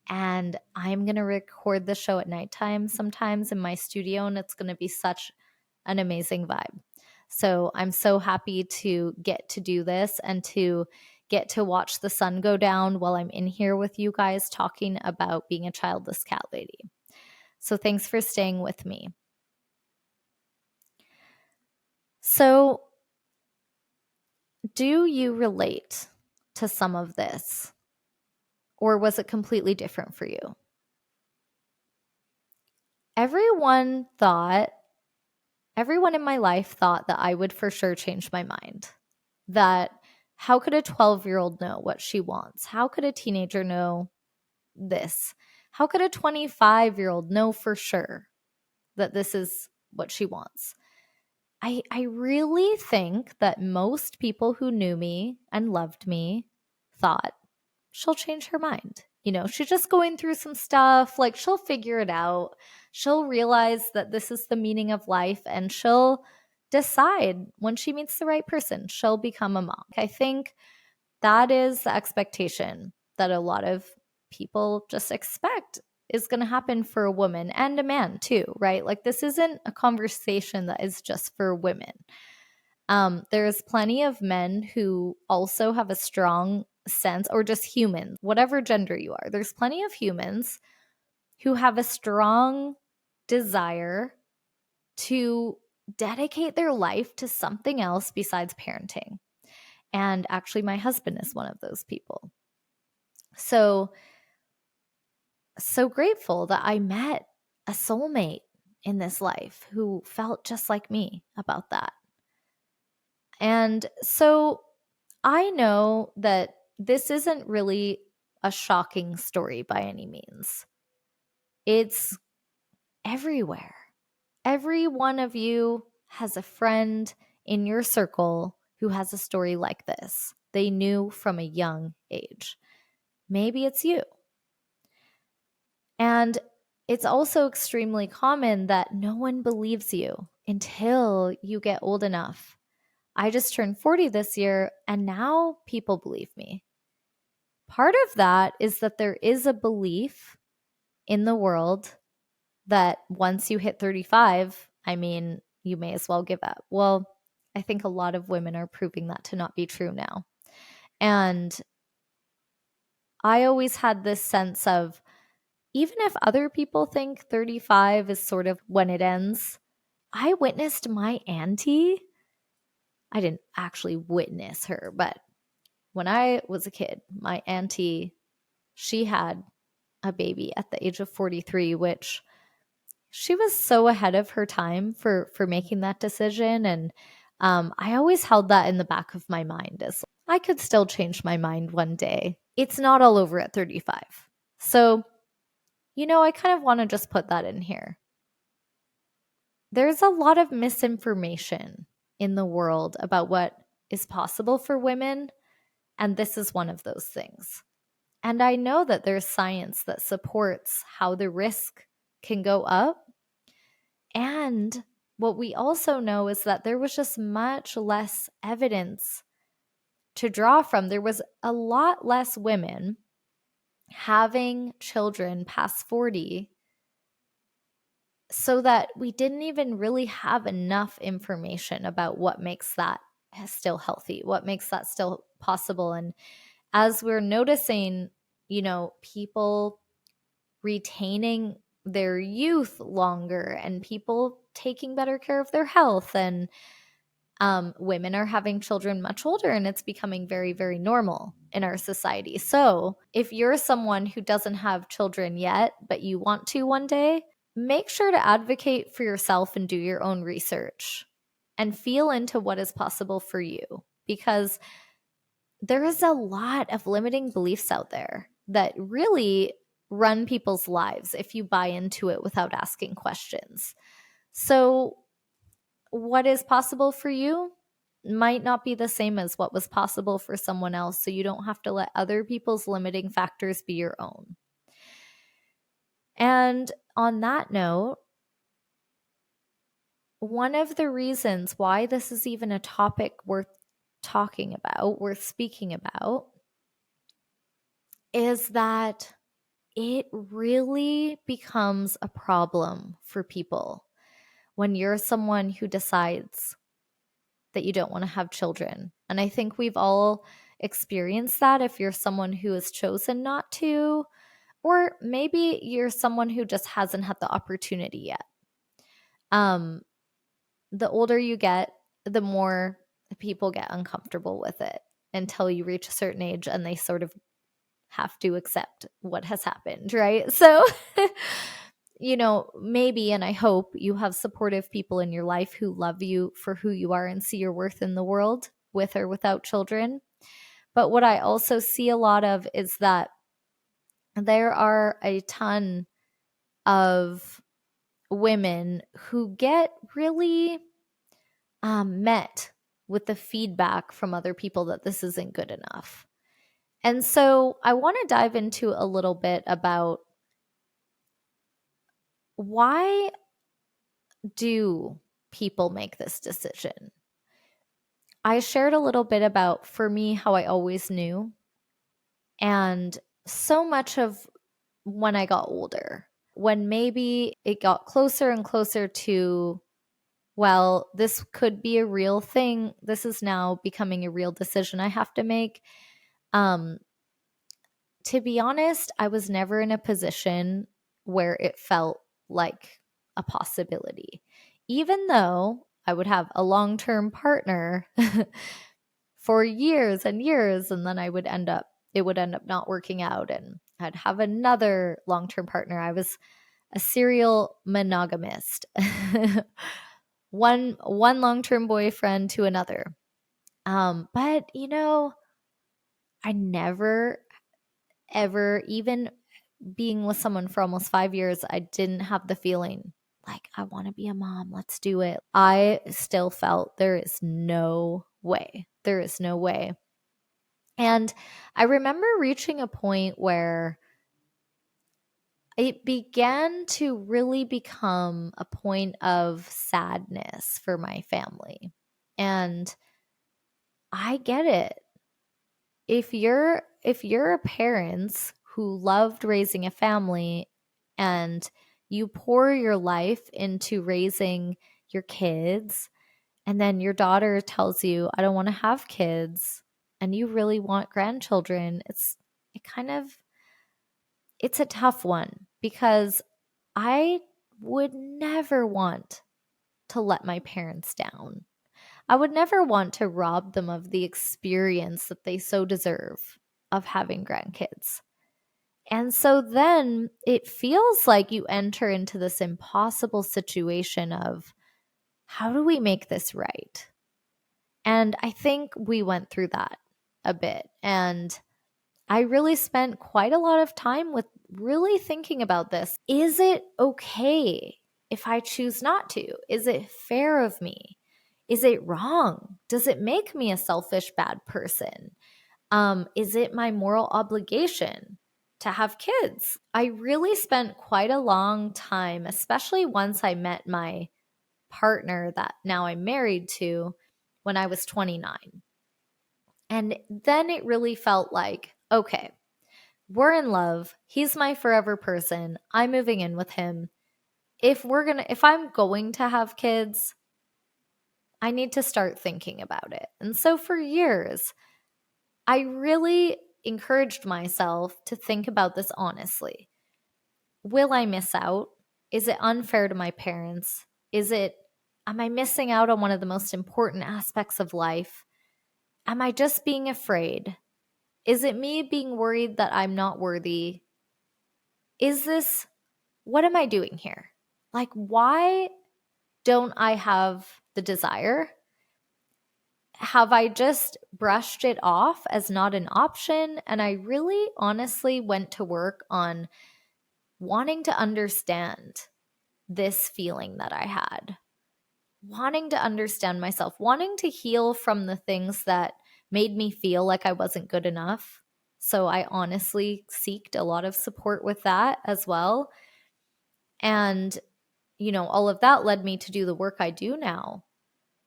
And I'm going to record the show at nighttime sometimes in my studio, and it's going to be such an amazing vibe. So I'm so happy to get to do this and to get to watch the sun go down while I'm in here with you guys talking about being a childless cat lady. So thanks for staying with me. So, do you relate to some of this? Or was it completely different for you? Everyone in my life thought that I would for sure change my mind. That how could a 12-year-old know what she wants? How could a teenager know this? How could a 25-year-old know for sure that this is what she wants? I really think that most people who knew me and loved me thought she'll change her mind. She's just going through some stuff. Like, she'll figure it out. She'll realize that this is the meaning of life, and she'll decide when she meets the right person, she'll become a mom. I think that is the expectation that a lot of people just expect is going to happen for a woman and a man too, right? Like, this isn't a conversation that is just for women. There's plenty of men who also have a strong sense, or just humans, whatever gender you are. There's plenty of humans who have a strong desire to dedicate their life to something else besides parenting. And actually, my husband is one of those people. So grateful that I met a soulmate in this life who felt just like me about that. And so I know that this isn't really a shocking story by any means. It's everywhere. Every one of you has a friend in your circle who has a story like this. They knew from a young age. Maybe it's you. And it's also extremely common that no one believes you until you get old enough. I just turned 40 this year, and now people believe me. Part of that is that there is a belief in the world that once you hit 35, you may as well give up. Well, I think a lot of women are proving that to not be true now. And I always had this sense of, even if other people think 35 is sort of when it ends, I witnessed my auntie. I didn't actually witness her, but when I was a kid, my auntie, she had a baby at the age of 43, which she was so ahead of her time for making that decision. And I always held that in the back of my mind as I could still change my mind one day. It's not all over at 35. So, I kind of want to just put that in here. There's a lot of misinformation in the world about what is possible for women, and this is one of those things. And I know that there's science that supports how the risk can go up. And what we also know is that there was just much less evidence to draw from. There was a lot less women having children past 40, so that we didn't even really have enough information about what makes that still healthy, what makes that still possible. And as we're noticing, people retaining their youth longer, and people taking better care of their health, and women are having children much older, and it's becoming very, very normal in our society. So if you're someone who doesn't have children yet, but you want to one day, make sure to advocate for yourself and do your own research and feel into what is possible for you, because there is a lot of limiting beliefs out there that really run people's lives if you buy into it without asking questions. So what is possible for you might not be the same as what was possible for someone else. So you don't have to let other people's limiting factors be your own. And on that note, one of the reasons why this is even a topic worth talking about, worth speaking about, is that it really becomes a problem for people when you're someone who decides that you don't want to have children. And I think we've all experienced that. If you're someone who has chosen not to, Or maybe you're someone who just hasn't had the opportunity yet. The older you get, the more people get uncomfortable with it until you reach a certain age and they sort of have to accept what has happened, right? So, maybe, and I hope you have supportive people in your life who love you for who you are and see your worth in the world with or without children. But what I also see a lot of is that there are a ton of women who get really met with the feedback from other people that this isn't good enough. And so I want to dive into a little bit about why do people make this decision? I shared a little bit about, for me, how I always knew. And so much of when I got older, when maybe it got closer and closer to, well, this could be a real thing. This is now becoming a real decision I have to make. To be honest, I was never in a position where it felt like a possibility. Even though I would have a long-term partner for years and years, and then it would end up not working out, and I'd have another long-term partner. I was a serial monogamist. one long-term boyfriend to another. But I never ever, even being with someone for almost 5 years, I didn't have the feeling like, I want to be a mom. Let's do it. I still felt there is no way. There is no way. And I remember reaching a point where it began to really become a point of sadness for my family. And I get it. If you're a parent who loved raising a family and you pour your life into raising your kids, and then your daughter tells you, I don't want to have kids, and you really want grandchildren, it's a tough one, because I would never want to let my parents down. I would never want to rob them of the experience that they so deserve of having grandkids. And so then it feels like you enter into this impossible situation of, how do we make this right? And I think we went through that a bit. And I really spent quite a lot of time with really thinking about this. Is it okay if I choose not to? Is it fair of me? Is it wrong? Does it make me a selfish, bad person? Is it my moral obligation to have kids? I really spent quite a long time, especially once I met my partner that now I'm married to, when I was 29. And then it really felt like, okay, we're in love. He's my forever person. I'm moving in with him. If I'm going to have kids, I need to start thinking about it. And so for years, I really encouraged myself to think about this honestly. Will I miss out? Is it unfair to my parents? Am I missing out on one of the most important aspects of life? Am I just being afraid? Is it me being worried that I'm not worthy? What am I doing here? Like, why don't I have the desire? Have I just brushed it off as not an option? And I really honestly went to work on wanting to understand this feeling that I had, wanting to understand myself, wanting to heal from the things that made me feel like I wasn't good enough. So I honestly seeked a lot of support with that as well. And, all of that led me to do the work I do now.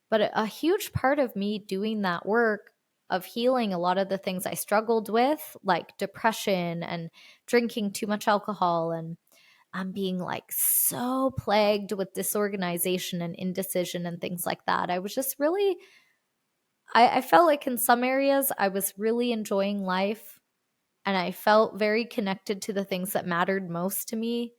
But a huge part of me doing that work of healing a lot of the things I struggled with, like depression and drinking too much alcohol, and I'm being like so plagued with disorganization and indecision and things like that. I was just really, I felt like in some areas I was really enjoying life. and I felt very connected to the things that mattered most to me.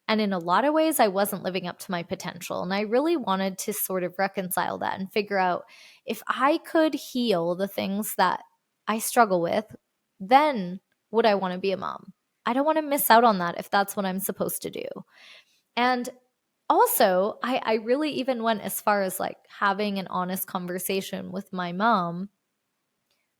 And in a lot of ways, I wasn't living up to my potential. And I really wanted to sort of reconcile that and figure out if I could heal the things that I struggle with, then would I want to be a mom? I don't want to miss out on that if that's what I'm supposed to do. And also, I really even went as far as like having an honest conversation with my mom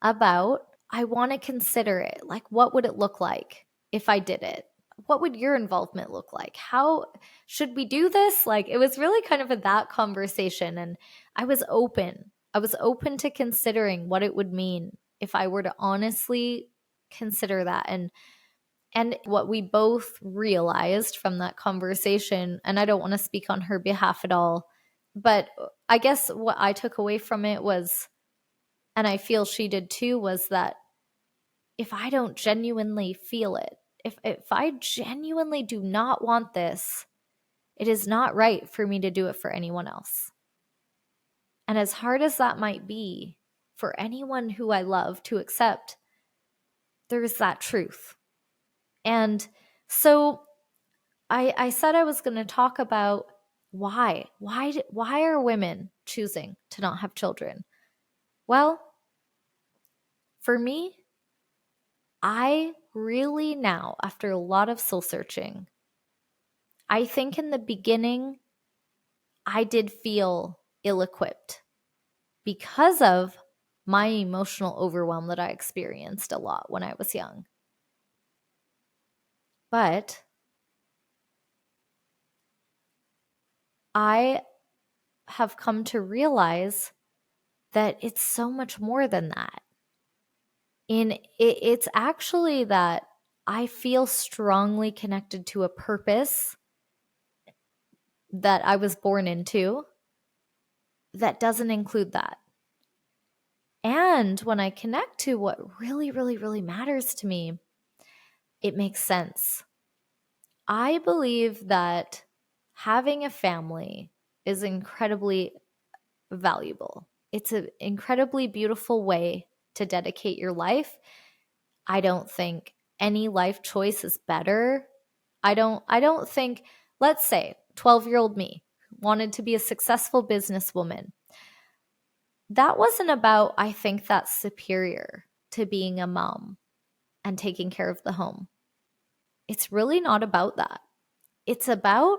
about, I want to consider it. Like, what would it look like if I did it? What would your involvement look like? How should we do this? Like, it was really kind of that conversation. And I was open. I was open to considering what it would mean if I were to honestly consider that. And what we both realized from that conversation, and I don't want to speak on her behalf at all, but I guess what I took away from it was, and I feel she did too, was that if I don't genuinely feel it, if I genuinely do not want this, it is not right for me to do it for anyone else. And as hard as that might be for anyone who I love to accept, there's that truth. And so I said I was going to talk about why are women choosing to not have children? Well, for me, I really now, after a lot of soul searching, I think in the beginning, I did feel ill-equipped because of my emotional overwhelm that I experienced a lot when I was young. But I have come to realize that it's so much more than that. It's actually that I feel strongly connected to a purpose that I was born into that doesn't include that. And when I connect to what really, really, really matters to me, it makes sense. I believe that having a family is incredibly valuable. It's an incredibly beautiful way to dedicate your life. I don't think any life choice is better. I don't think, let's say 12-year-old me wanted to be a successful businesswoman. That wasn't about, I think that's superior to being a mom and taking care of the home. It's really not about that. It's about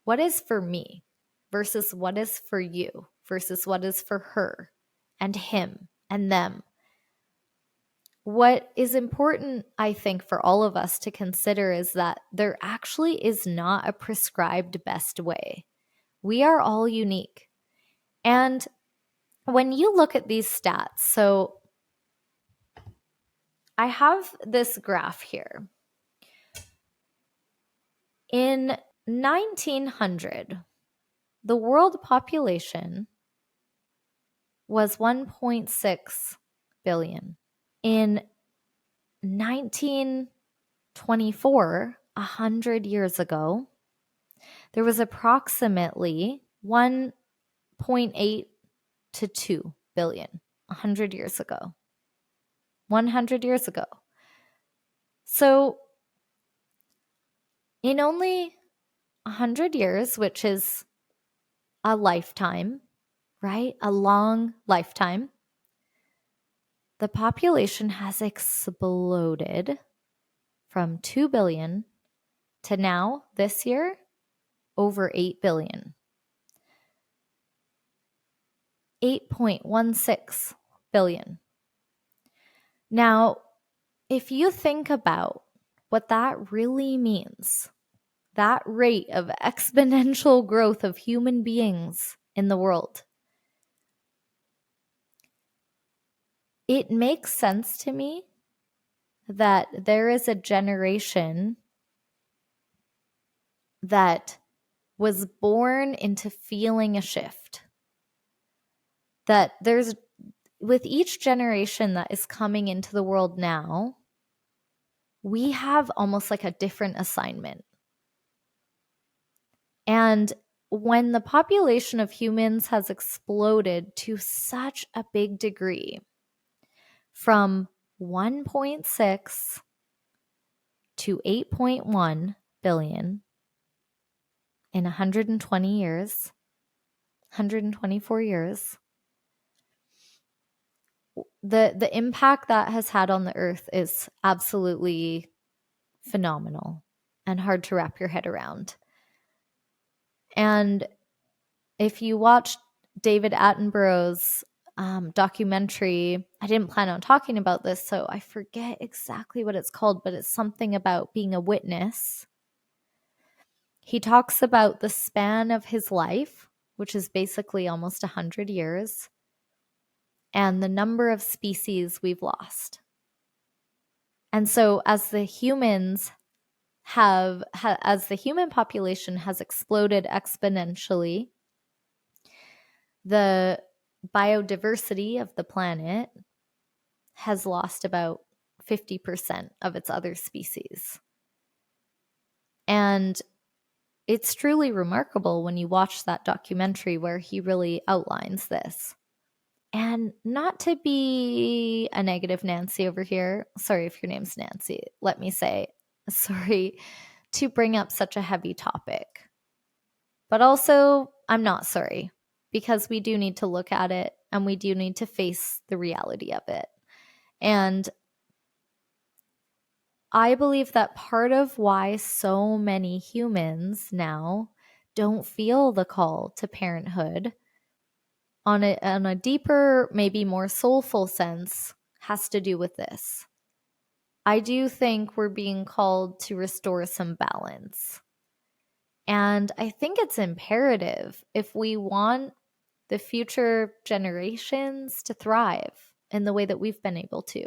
what is for me versus what is for you versus what is for her and him and them. What is important, I think, for all of us to consider is that there actually is not a prescribed best way. We are all unique. And when you look at these stats, so I have this graph here. In 1900, the world population was 1.6 billion. In 1924, 100 years ago, there was approximately 1.8 to 2 billion 100 years ago. 100 years ago. So in only 100 years, which is a lifetime, right? A long lifetime, the population has exploded from 2 billion to now, this year, over 8 billion. 8.16 billion. Now, if you think about what that really means, that rate of exponential growth of human beings in the world, it makes sense to me that there is a generation that was born into feeling a shift. That there's, with each generation that is coming into the world now, we have almost like a different assignment. And when the population of humans has exploded to such a big degree, from 1.6 to 8.1 billion in 120 years, 124 years. The impact that has had on the earth is absolutely phenomenal and hard to wrap your head around. And if you watch David Attenborough's documentary, I didn't plan on talking about this, so I forget exactly what it's called, but it's something about being a witness. He talks about the span of his life, which is basically almost 100 years, and the number of species we've lost. And so as the human population has exploded exponentially, the biodiversity of the planet has lost about 50% of its other species. And it's truly remarkable when you watch that documentary where he really outlines this. And not to be a negative Nancy over here, sorry if your name's Nancy, let me say, sorry to bring up such a heavy topic. But also, I'm not sorry, because we do need to look at it and we do need to face the reality of it. And I believe that part of why so many humans now don't feel the call to parenthood on a deeper, maybe more soulful sense has to do with this. I do think we're being called to restore some balance. And I think it's imperative if we want the future generations to thrive in the way that we've been able to.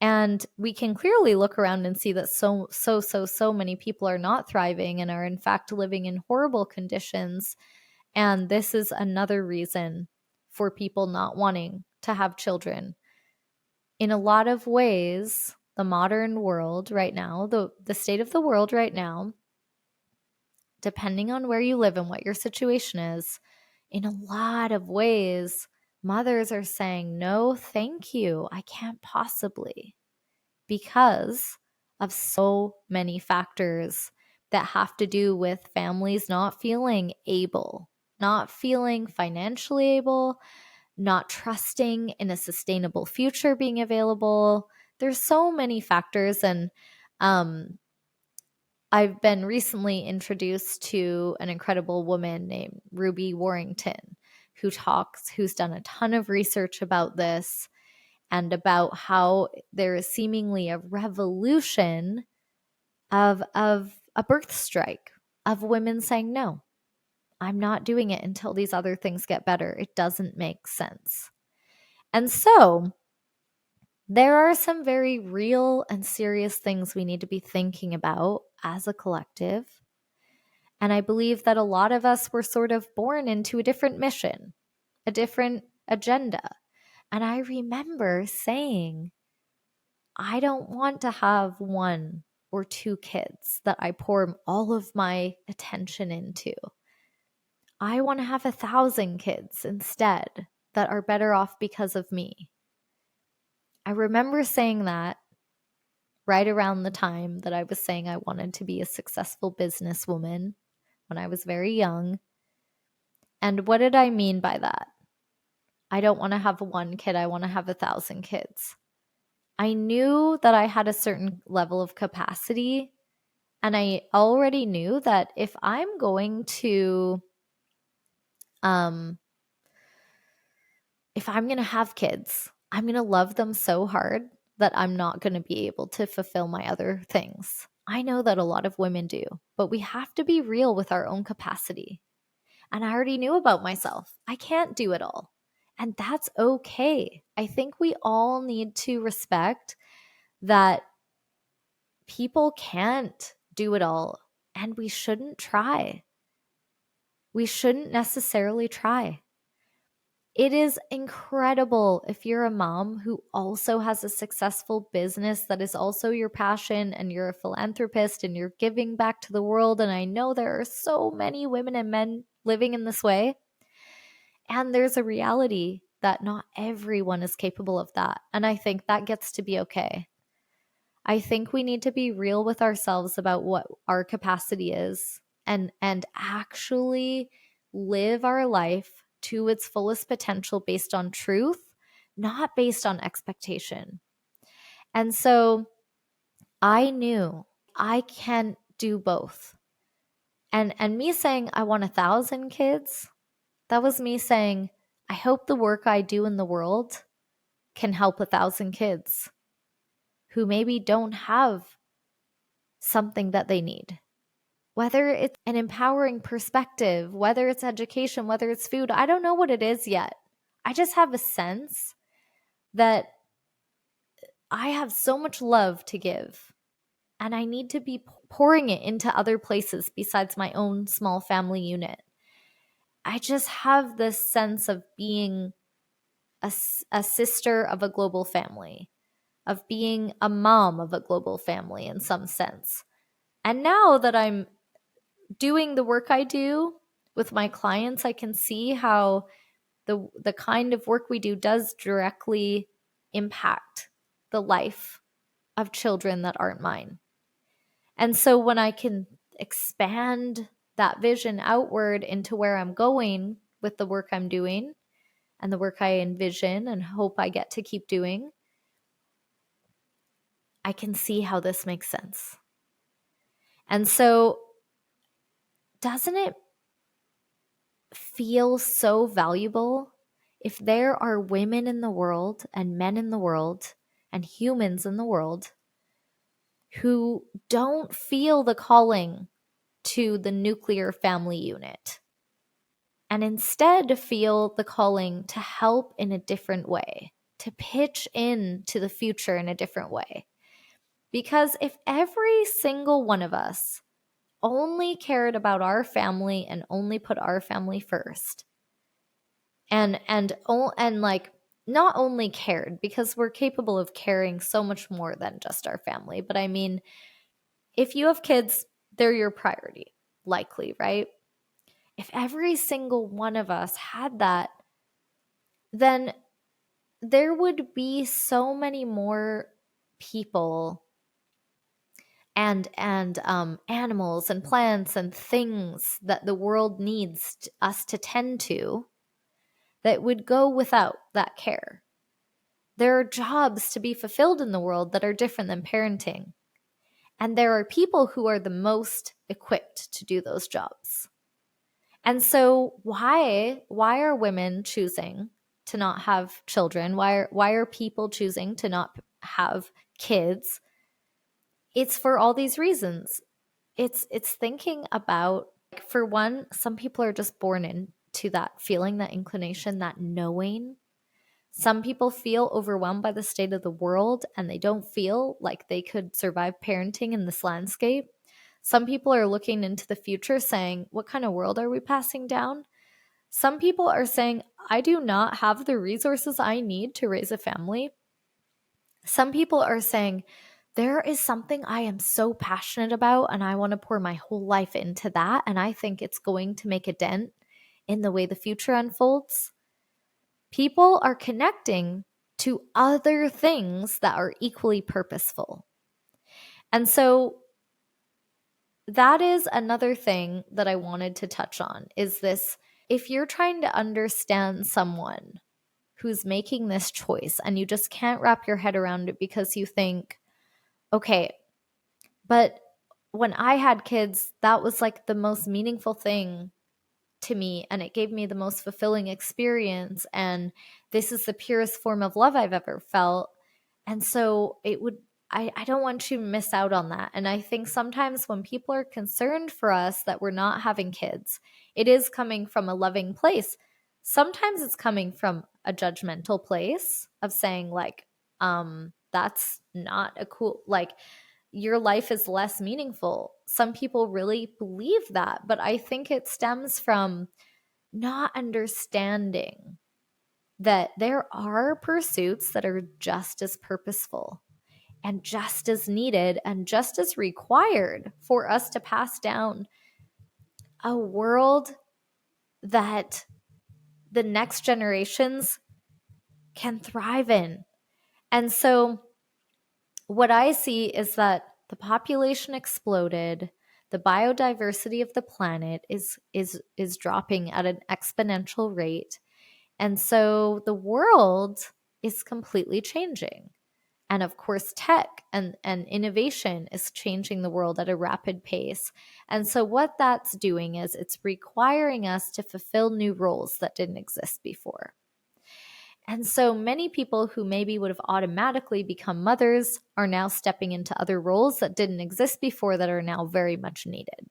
And we can clearly look around and see that so many people are not thriving and are in fact living in horrible conditions. And this is another reason for people not wanting to have children. In a lot of ways, the modern world right now, the state of the world right now, depending on where you live and what your situation is, in a lot of ways, mothers are saying, no, thank you, I can't possibly, because of so many factors that have to do with families not feeling able, not feeling financially able, not trusting in a sustainable future being available. There's so many factors. And I've been recently introduced to an incredible woman named Ruby Warrington, who's done a ton of research about this and about how there is seemingly a revolution of a birth strike, of women saying, no, I'm not doing it until these other things get better. It doesn't make sense. And so there are some very real and serious things we need to be thinking about as a collective. And I believe that a lot of us were sort of born into a different mission, a different agenda. And I remember saying, I don't want to have one or two kids that I pour all of my attention into. I want to have 1,000 kids instead that are better off because of me. I remember saying that right around the time that I was saying I wanted to be a successful businesswoman when I was very young. And what did I mean by that? I don't want to have one kid. I want to have 1,000 kids. I knew that I had a certain level of capacity, and I already knew that if I'm going to have kids, I'm going to love them so hard that I'm not going to be able to fulfill my other things. I know that a lot of women do, but we have to be real with our own capacity. And I already knew about myself. I can't do it all. And that's okay. I think we all need to respect that people can't do it all, and we shouldn't try. We shouldn't necessarily try. It is incredible if you're a mom who also has a successful business that is also your passion, and you're a philanthropist and you're giving back to the world. And I know there are so many women and men living in this way. And there's a reality that not everyone is capable of that. And I think that gets to be okay. I think we need to be real with ourselves about what our capacity is and actually live our life to its fullest potential based on truth, not based on expectation. And so I knew I can do both. And me saying I want 1,000 kids, that was me saying I hope the work I do in the world can help 1,000 kids who maybe don't have something that they need. Whether it's an empowering perspective, whether it's education, whether it's food, I don't know what it is yet. I just have a sense that I have so much love to give, and I need to be pouring it into other places besides my own small family unit. I just have this sense of being a sister of a global family, of being a mom of a global family in some sense. And now that I'm doing the work I do with my clients, I can see how the kind of work we do does directly impact the life of children that aren't mine. And so when I can expand that vision outward into where I'm going with the work I'm doing and the work I envision and hope I get to keep doing, I can see how this makes sense. And so doesn't it feel so valuable if there are women in the world and men in the world and humans in the world who don't feel the calling to the nuclear family unit and instead feel the calling to help in a different way, to pitch in to the future in a different way? Because if every single one of us only cared about our family and only put our family first, and like not only cared, because we're capable of caring so much more than just our family, but I mean, if you have kids, they're your priority, likely, right? If every single one of us had that, then there would be so many more people and animals and plants and things that the world needs us to tend to that would go without that care. There are jobs to be fulfilled in the world that are different than parenting. And there are people who are the most equipped to do those jobs. And so why are women choosing to not have children? Why are people choosing to not have kids? It's for all these reasons. It's thinking about, for one, some people are just born into that feeling, that inclination, that knowing. Some people feel overwhelmed by the state of the world and they don't feel like they could survive parenting in this landscape. Some people are looking into the future saying, what kind of world are we passing down? Some people are saying, I do not have the resources I need to raise a family. Some people are saying, there is something I am so passionate about and I want to pour my whole life into that. And I think it's going to make a dent in the way the future unfolds. People are connecting to other things that are equally purposeful. And so that is another thing that I wanted to touch on, is this: if you're trying to understand someone who's making this choice and you just can't wrap your head around it because you think, okay, but when I had kids, that was like the most meaningful thing to me and it gave me the most fulfilling experience, and this is the purest form of love I've ever felt. And so I don't want you to miss out on that. And I think sometimes when people are concerned for us that we're not having kids, it is coming from a loving place. Sometimes it's coming from a judgmental place of saying like, that's not a cool, like, your life is less meaningful. Some people really believe that, but I think it stems from not understanding that there are pursuits that are just as purposeful and just as needed and just as required for us to pass down a world that the next generations can thrive in. And so what I see is that the population exploded, the biodiversity of the planet is dropping at an exponential rate. And so the world is completely changing. And of course, tech and innovation is changing the world at a rapid pace. And so what that's doing is it's requiring us to fulfill new roles that didn't exist before. And so many people who maybe would have automatically become mothers are now stepping into other roles that didn't exist before that are now very much needed.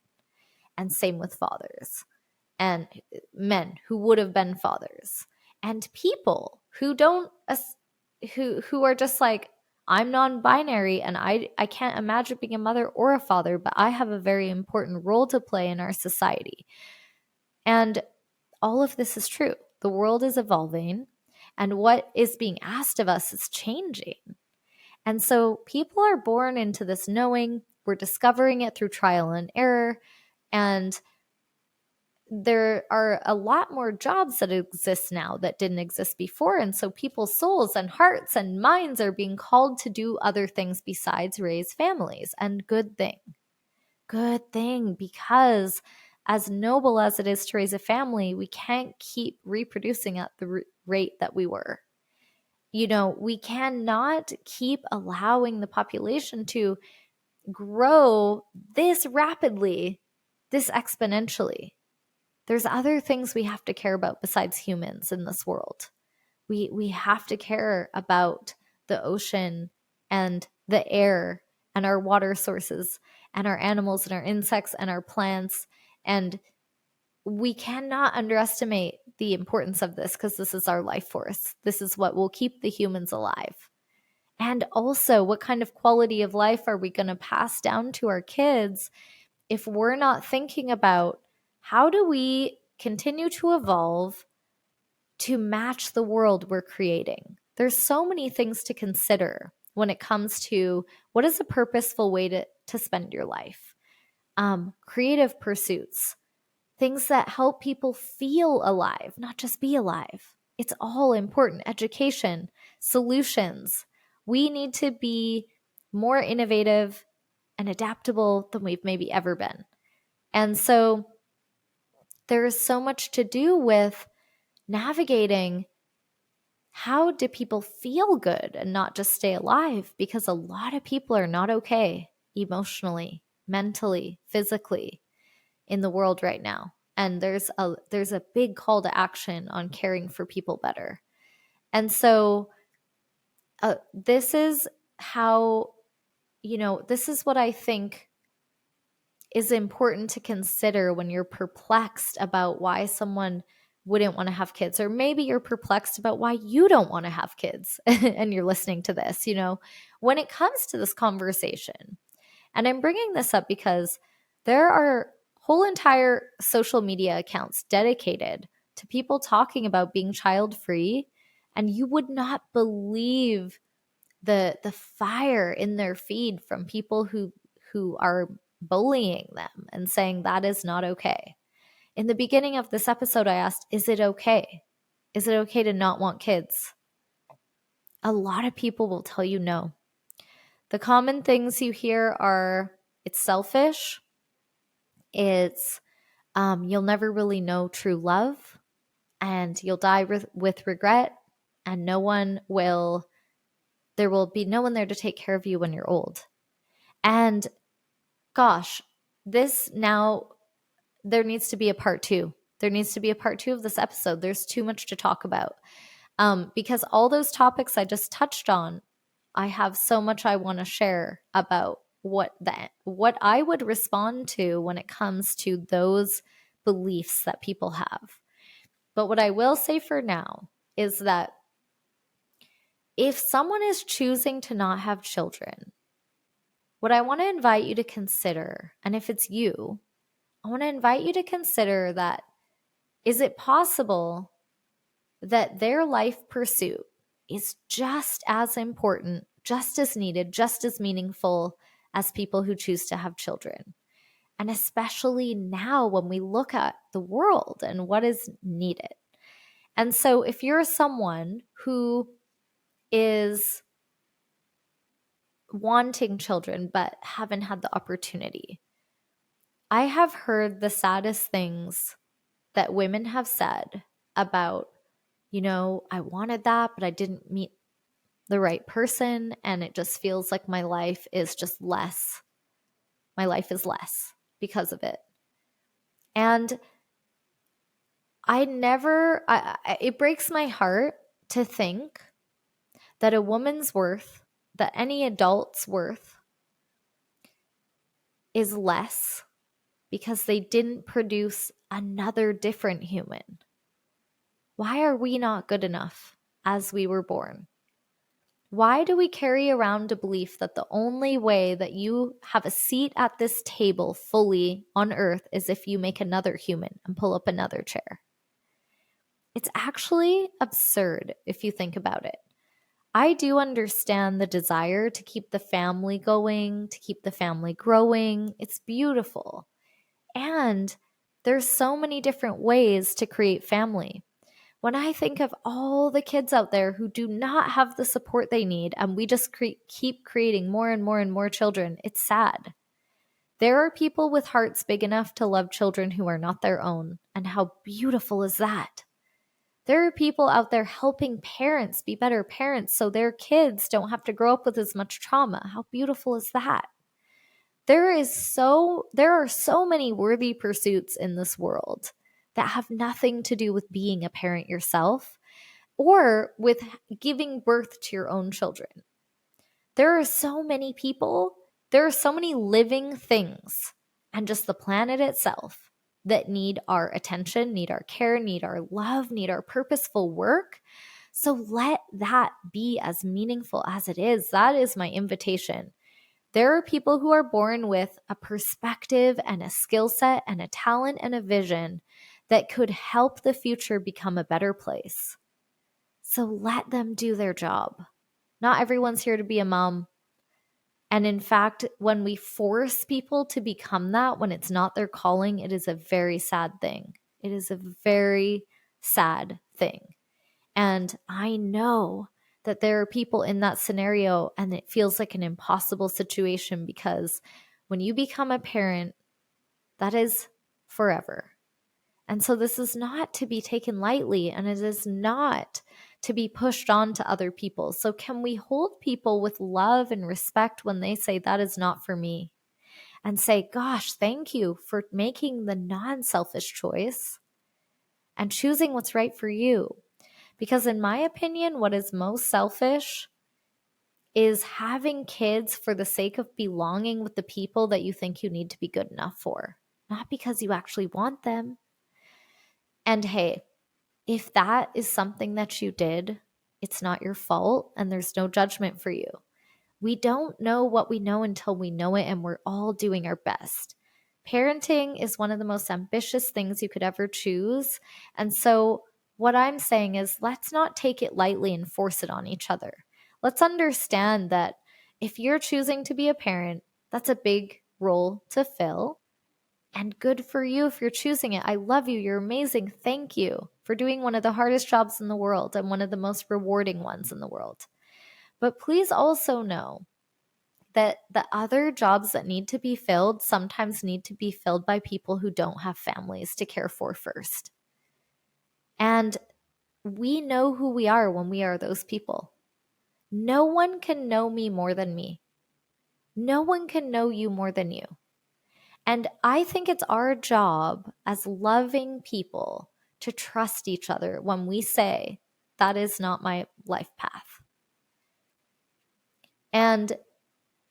And same with fathers and men who would have been fathers, and people who don't who are just like, I'm non-binary and I can't imagine being a mother or a father, but I have a very important role to play in our society. And all of this is true. The world is evolving and what is being asked of us is changing. And so people are born into this knowing, we're discovering it through trial and error, and there are a lot more jobs that exist now that didn't exist before. And so people's souls and hearts and minds are being called to do other things besides raise families. And good thing, because as noble as it is to raise a family, we can't keep reproducing at the rate that we were. We cannot keep allowing the population to grow this rapidly, this exponentially. There's other things we have to care about besides humans in this world. We have to care about the ocean and the air and our water sources and our animals and our insects and our plants. And we cannot underestimate the importance of this because this is our life force. This is what will keep the humans alive. And also, what kind of quality of life are we going to pass down to our kids if we're not thinking about how do we continue to evolve to match the world we're creating? There's so many things to consider when it comes to what is a purposeful way to spend your life. Creative pursuits, things that help people feel alive, not just be alive. It's all important. Education, solutions. We need to be more innovative and adaptable than we've maybe ever been. And so there is so much to do with navigating how do people feel good and not just stay alive, because a lot of people are not okay emotionally, mentally, physically in the world right now. And there's a big call to action on caring for people better. And so this is how, this is what I think is important to consider when you're perplexed about why someone wouldn't want to have kids, or maybe you're perplexed about why you don't want to have kids and you're listening to this, when it comes to this conversation. And I'm bringing this up because there are whole entire social media accounts dedicated to people talking about being child-free, and you would not believe the fire in their feed from people who are bullying them and saying that is not okay. In the beginning of this episode, I asked, is it okay? Is it okay to not want kids? A lot of people will tell you no. The common things you hear are, it's selfish, it's you'll never really know true love, and you'll die with regret, and there will be no one there to take care of you when you're old. And gosh, there needs to be a part two. There needs to be a part two of this episode. There's too much to talk about. Because all those topics I just touched on, I have so much I want to share about what I would respond to when it comes to those beliefs that people have. But what I will say for now is that if someone is choosing to not have children, what I want to invite you to consider, and if it's you, I want to invite you to consider that, is it possible that their life pursuit is just as important, just as needed, just as meaningful as people who choose to have children? And especially now when we look at the world and what is needed. And so if you're someone who is wanting children but haven't had the opportunity. I have heard the saddest things that women have said about, I wanted that, but I didn't meet the right person, and it just feels like my life is just less. My life is less because of it. And it breaks my heart to think that a woman's worth, that any adult's worth, is less because they didn't produce another different human. Why are we not good enough as we were born? Why do we carry around a belief that the only way that you have a seat at this table fully on earth is if you make another human and pull up another chair? It's actually absurd if you think about it. I do understand the desire to keep the family going, to keep the family growing. It's beautiful. And there's so many different ways to create family. When I think of all the kids out there who do not have the support they need, and we just keep creating more and more and more children, it's sad. There are people with hearts big enough to love children who are not their own. And how beautiful is that? There are people out there helping parents be better parents so their kids don't have to grow up with as much trauma. How beautiful is that? There are so many worthy pursuits in this world that have nothing to do with being a parent yourself or with giving birth to your own children. There are so many people, there are so many living things, and just the planet itself that need our attention, need our care, need our love, need our purposeful work. So let that be as meaningful as it is. That is my invitation. There are people who are born with a perspective and a skill set and a talent and a vision that could help the future become a better place. So let them do their job. Not everyone's here to be a mom. And in fact, when we force people to become that, when it's not their calling, it is a very sad thing. It is a very sad thing. And I know that there are people in that scenario and it feels like an impossible situation because when you become a parent, that is forever. And so this is not to be taken lightly, and it is not to be pushed on to other people. So can we hold people with love and respect when they say that is not for me? And say, gosh, thank you for making the non-selfish choice and choosing what's right for you. Because in my opinion, what is most selfish is having kids for the sake of belonging with the people that you think you need to be good enough for, not because you actually want them. And hey, if that is something that you did, it's not your fault and there's no judgment for you. We don't know what we know until we know it, and we're all doing our best. Parenting is one of the most ambitious things you could ever choose. And so what I'm saying is let's not take it lightly and force it on each other. Let's understand that if you're choosing to be a parent, that's a big role to fill. And good for you if you're choosing it. I love you. You're amazing. Thank you for doing one of the hardest jobs in the world and one of the most rewarding ones in the world. But please also know that the other jobs that need to be filled sometimes need to be filled by people who don't have families to care for first. And we know who we are when we are those people. No one can know me more than me. No one can know you more than you. And I think it's our job as loving people to trust each other when we say, that is not my life path. And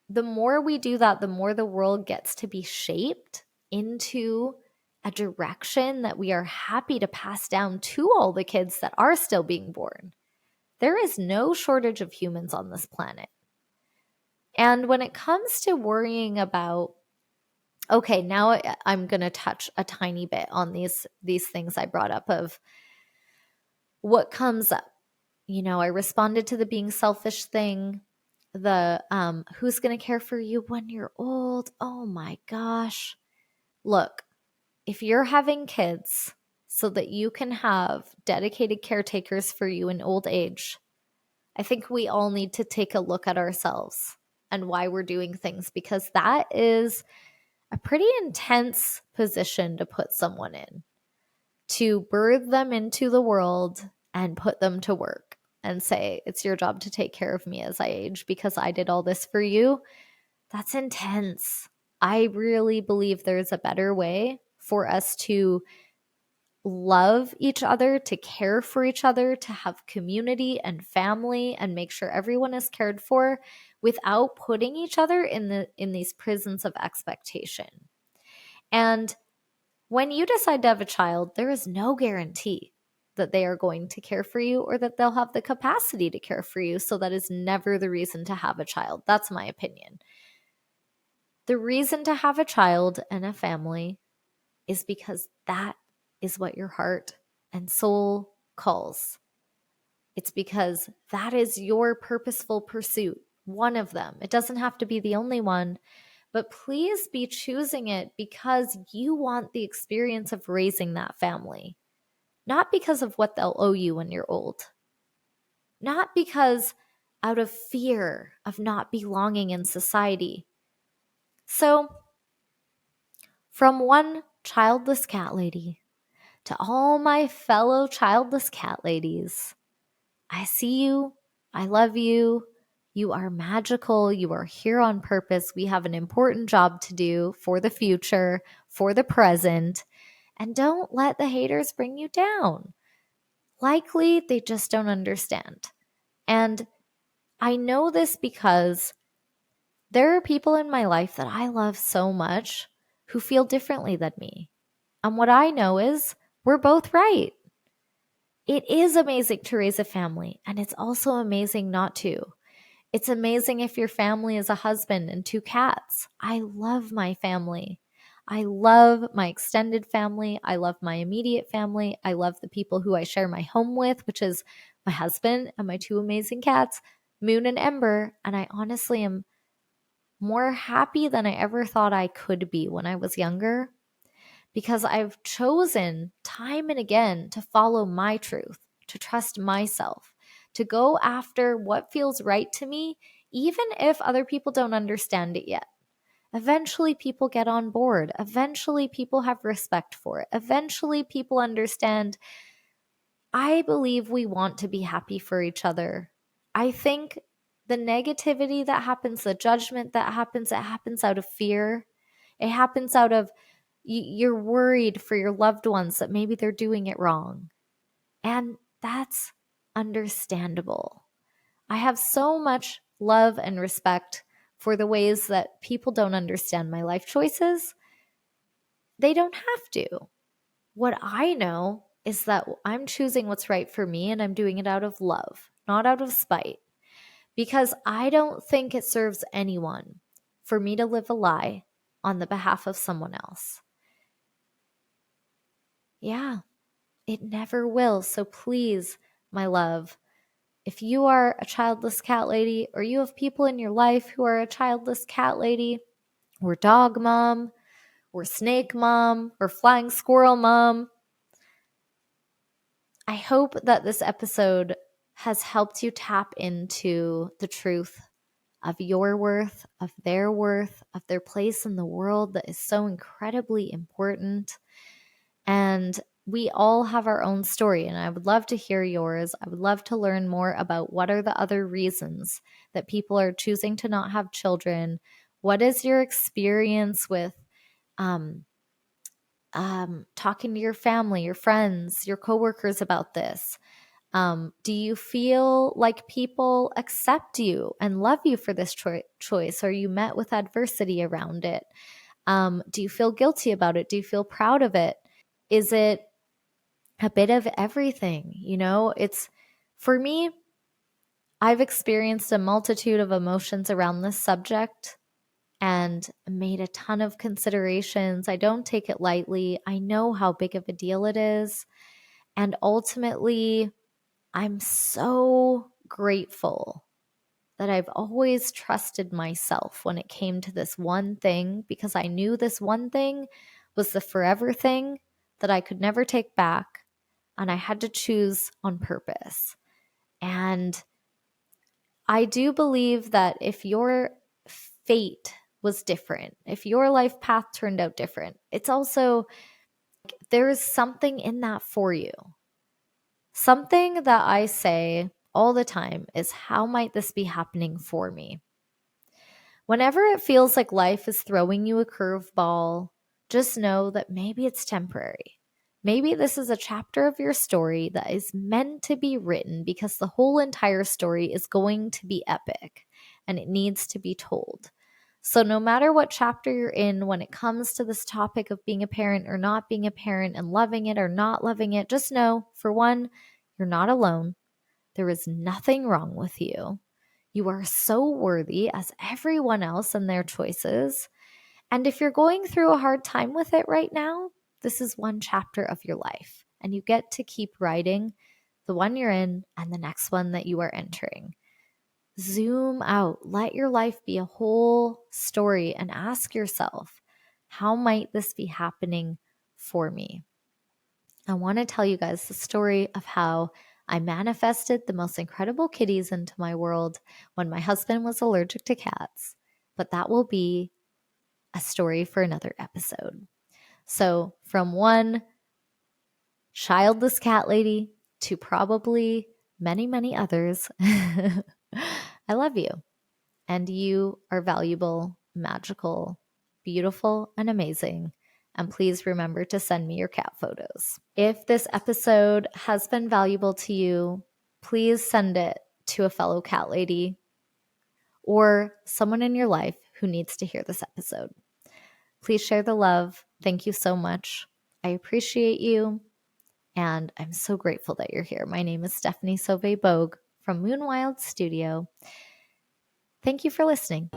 the more we do that, the more the world gets to be shaped into a direction that we are happy to pass down to all the kids that are still being born. There is no shortage of humans on this planet. And when it comes to worrying about, okay, now I'm going to touch a tiny bit on these things I brought up of what comes up. I responded to the being selfish thing, the who's going to care for you when you're old. Oh my gosh. Look, if you're having kids so that you can have dedicated caretakers for you in old age, I think we all need to take a look at ourselves and why we're doing things, because that is a pretty intense position to put someone in, to birth them into the world and put them to work and say, it's your job to take care of me as I age because I did all this for you. That's intense. I really believe there's a better way for us to love each other, to care for each other, to have community and family and make sure everyone is cared for without putting each other in these prisons of expectation. And when you decide to have a child, there is no guarantee that they are going to care for you or that they'll have the capacity to care for you. So that is never the reason to have a child. That's my opinion. The reason to have a child and a family is because that is what your heart and soul calls. It's because that is your purposeful pursuit, one of them. It doesn't have to be the only one, but please be choosing it because you want the experience of raising that family, not because of what they'll owe you when you're old, not because out of fear of not belonging in society. So, from one childless cat lady to all my fellow childless cat ladies, I see you. I love you. You are magical. You are here on purpose. We have an important job to do for the future, for the present. And don't let the haters bring you down. Likely, they just don't understand. And I know this because there are people in my life that I love so much who feel differently than me. And what I know is we're both right. It is amazing to raise a family, and it's also amazing not to. It's amazing if your family is a husband and 2 cats. I love my family. I love my extended family. I love my immediate family. I love the people who I share my home with, which is my husband and my 2 amazing cats, Moon and Ember. And I honestly am more happy than I ever thought I could be when I was younger, because I've chosen time and again to follow my truth, to trust myself, to go after what feels right to me, even if other people don't understand it yet. Eventually, people get on board. Eventually, people have respect for it. Eventually, people understand. I believe we want to be happy for each other. I think the negativity that happens, the judgment that happens, it happens out of fear. It happens out of you're worried for your loved ones that maybe they're doing it wrong. And that's understandable. I have so much love and respect for the ways that people don't understand my life choices. They don't have to. What I know is that I'm choosing what's right for me, and I'm doing it out of love, not out of spite, because I don't think it serves anyone for me to live a lie on the behalf of someone else. Yeah, it never will. So please, my love, if you are a childless cat lady, or you have people in your life who are a childless cat lady, or dog mom, or snake mom, or flying squirrel mom, I hope that this episode has helped you tap into the truth of your worth, of their place in the world that is so incredibly important. And we all have our own story, and I would love to hear yours. I would love to learn more about what are the other reasons that people are choosing to not have children. What is your experience with talking to your family, your friends, your coworkers about this? Do you feel like people accept you and love you for this choice? Are you met with adversity around it? Do you feel guilty about it? Do you feel proud of it? Is it a bit of everything? It's, for me, I've experienced a multitude of emotions around this subject and made a ton of considerations. I don't take it lightly. I know how big of a deal it is. And ultimately, I'm so grateful that I've always trusted myself when it came to this one thing, because I knew this one thing was the forever thing that I could never take back, and I had to choose on purpose. And I do believe that if your fate was different, if your life path turned out different, it's also, there is something in that for you. Something that I say all the time is, how might this be happening for me? Whenever it feels like life is throwing you a curveball, just know that maybe it's temporary. Maybe this is a chapter of your story that is meant to be written because the whole entire story is going to be epic and it needs to be told. So, no matter what chapter you're in when it comes to this topic of being a parent or not being a parent and loving it or not loving it, just know, for one, you're not alone. There is nothing wrong with you. You are so worthy as everyone else and their choices. And if you're going through a hard time with it right now, this is one chapter of your life. And you get to keep writing the one you're in and the next one that you are entering. Zoom out. Let your life be a whole story and ask yourself, how might this be happening for me? I want to tell you guys the story of how I manifested the most incredible kitties into my world when my husband was allergic to cats, but that will be a story for another episode. So, from one childless cat lady to probably many, many others, I love you. And you are valuable, magical, beautiful, and amazing. And please remember to send me your cat photos. If this episode has been valuable to you, please send it to a fellow cat lady or someone in your life who needs to hear this episode. Please share the love. Thank you so much. I appreciate you. And I'm so grateful that you're here. My name is Stephanie Sauvé Bogue from Moonwild Studio. Thank you for listening.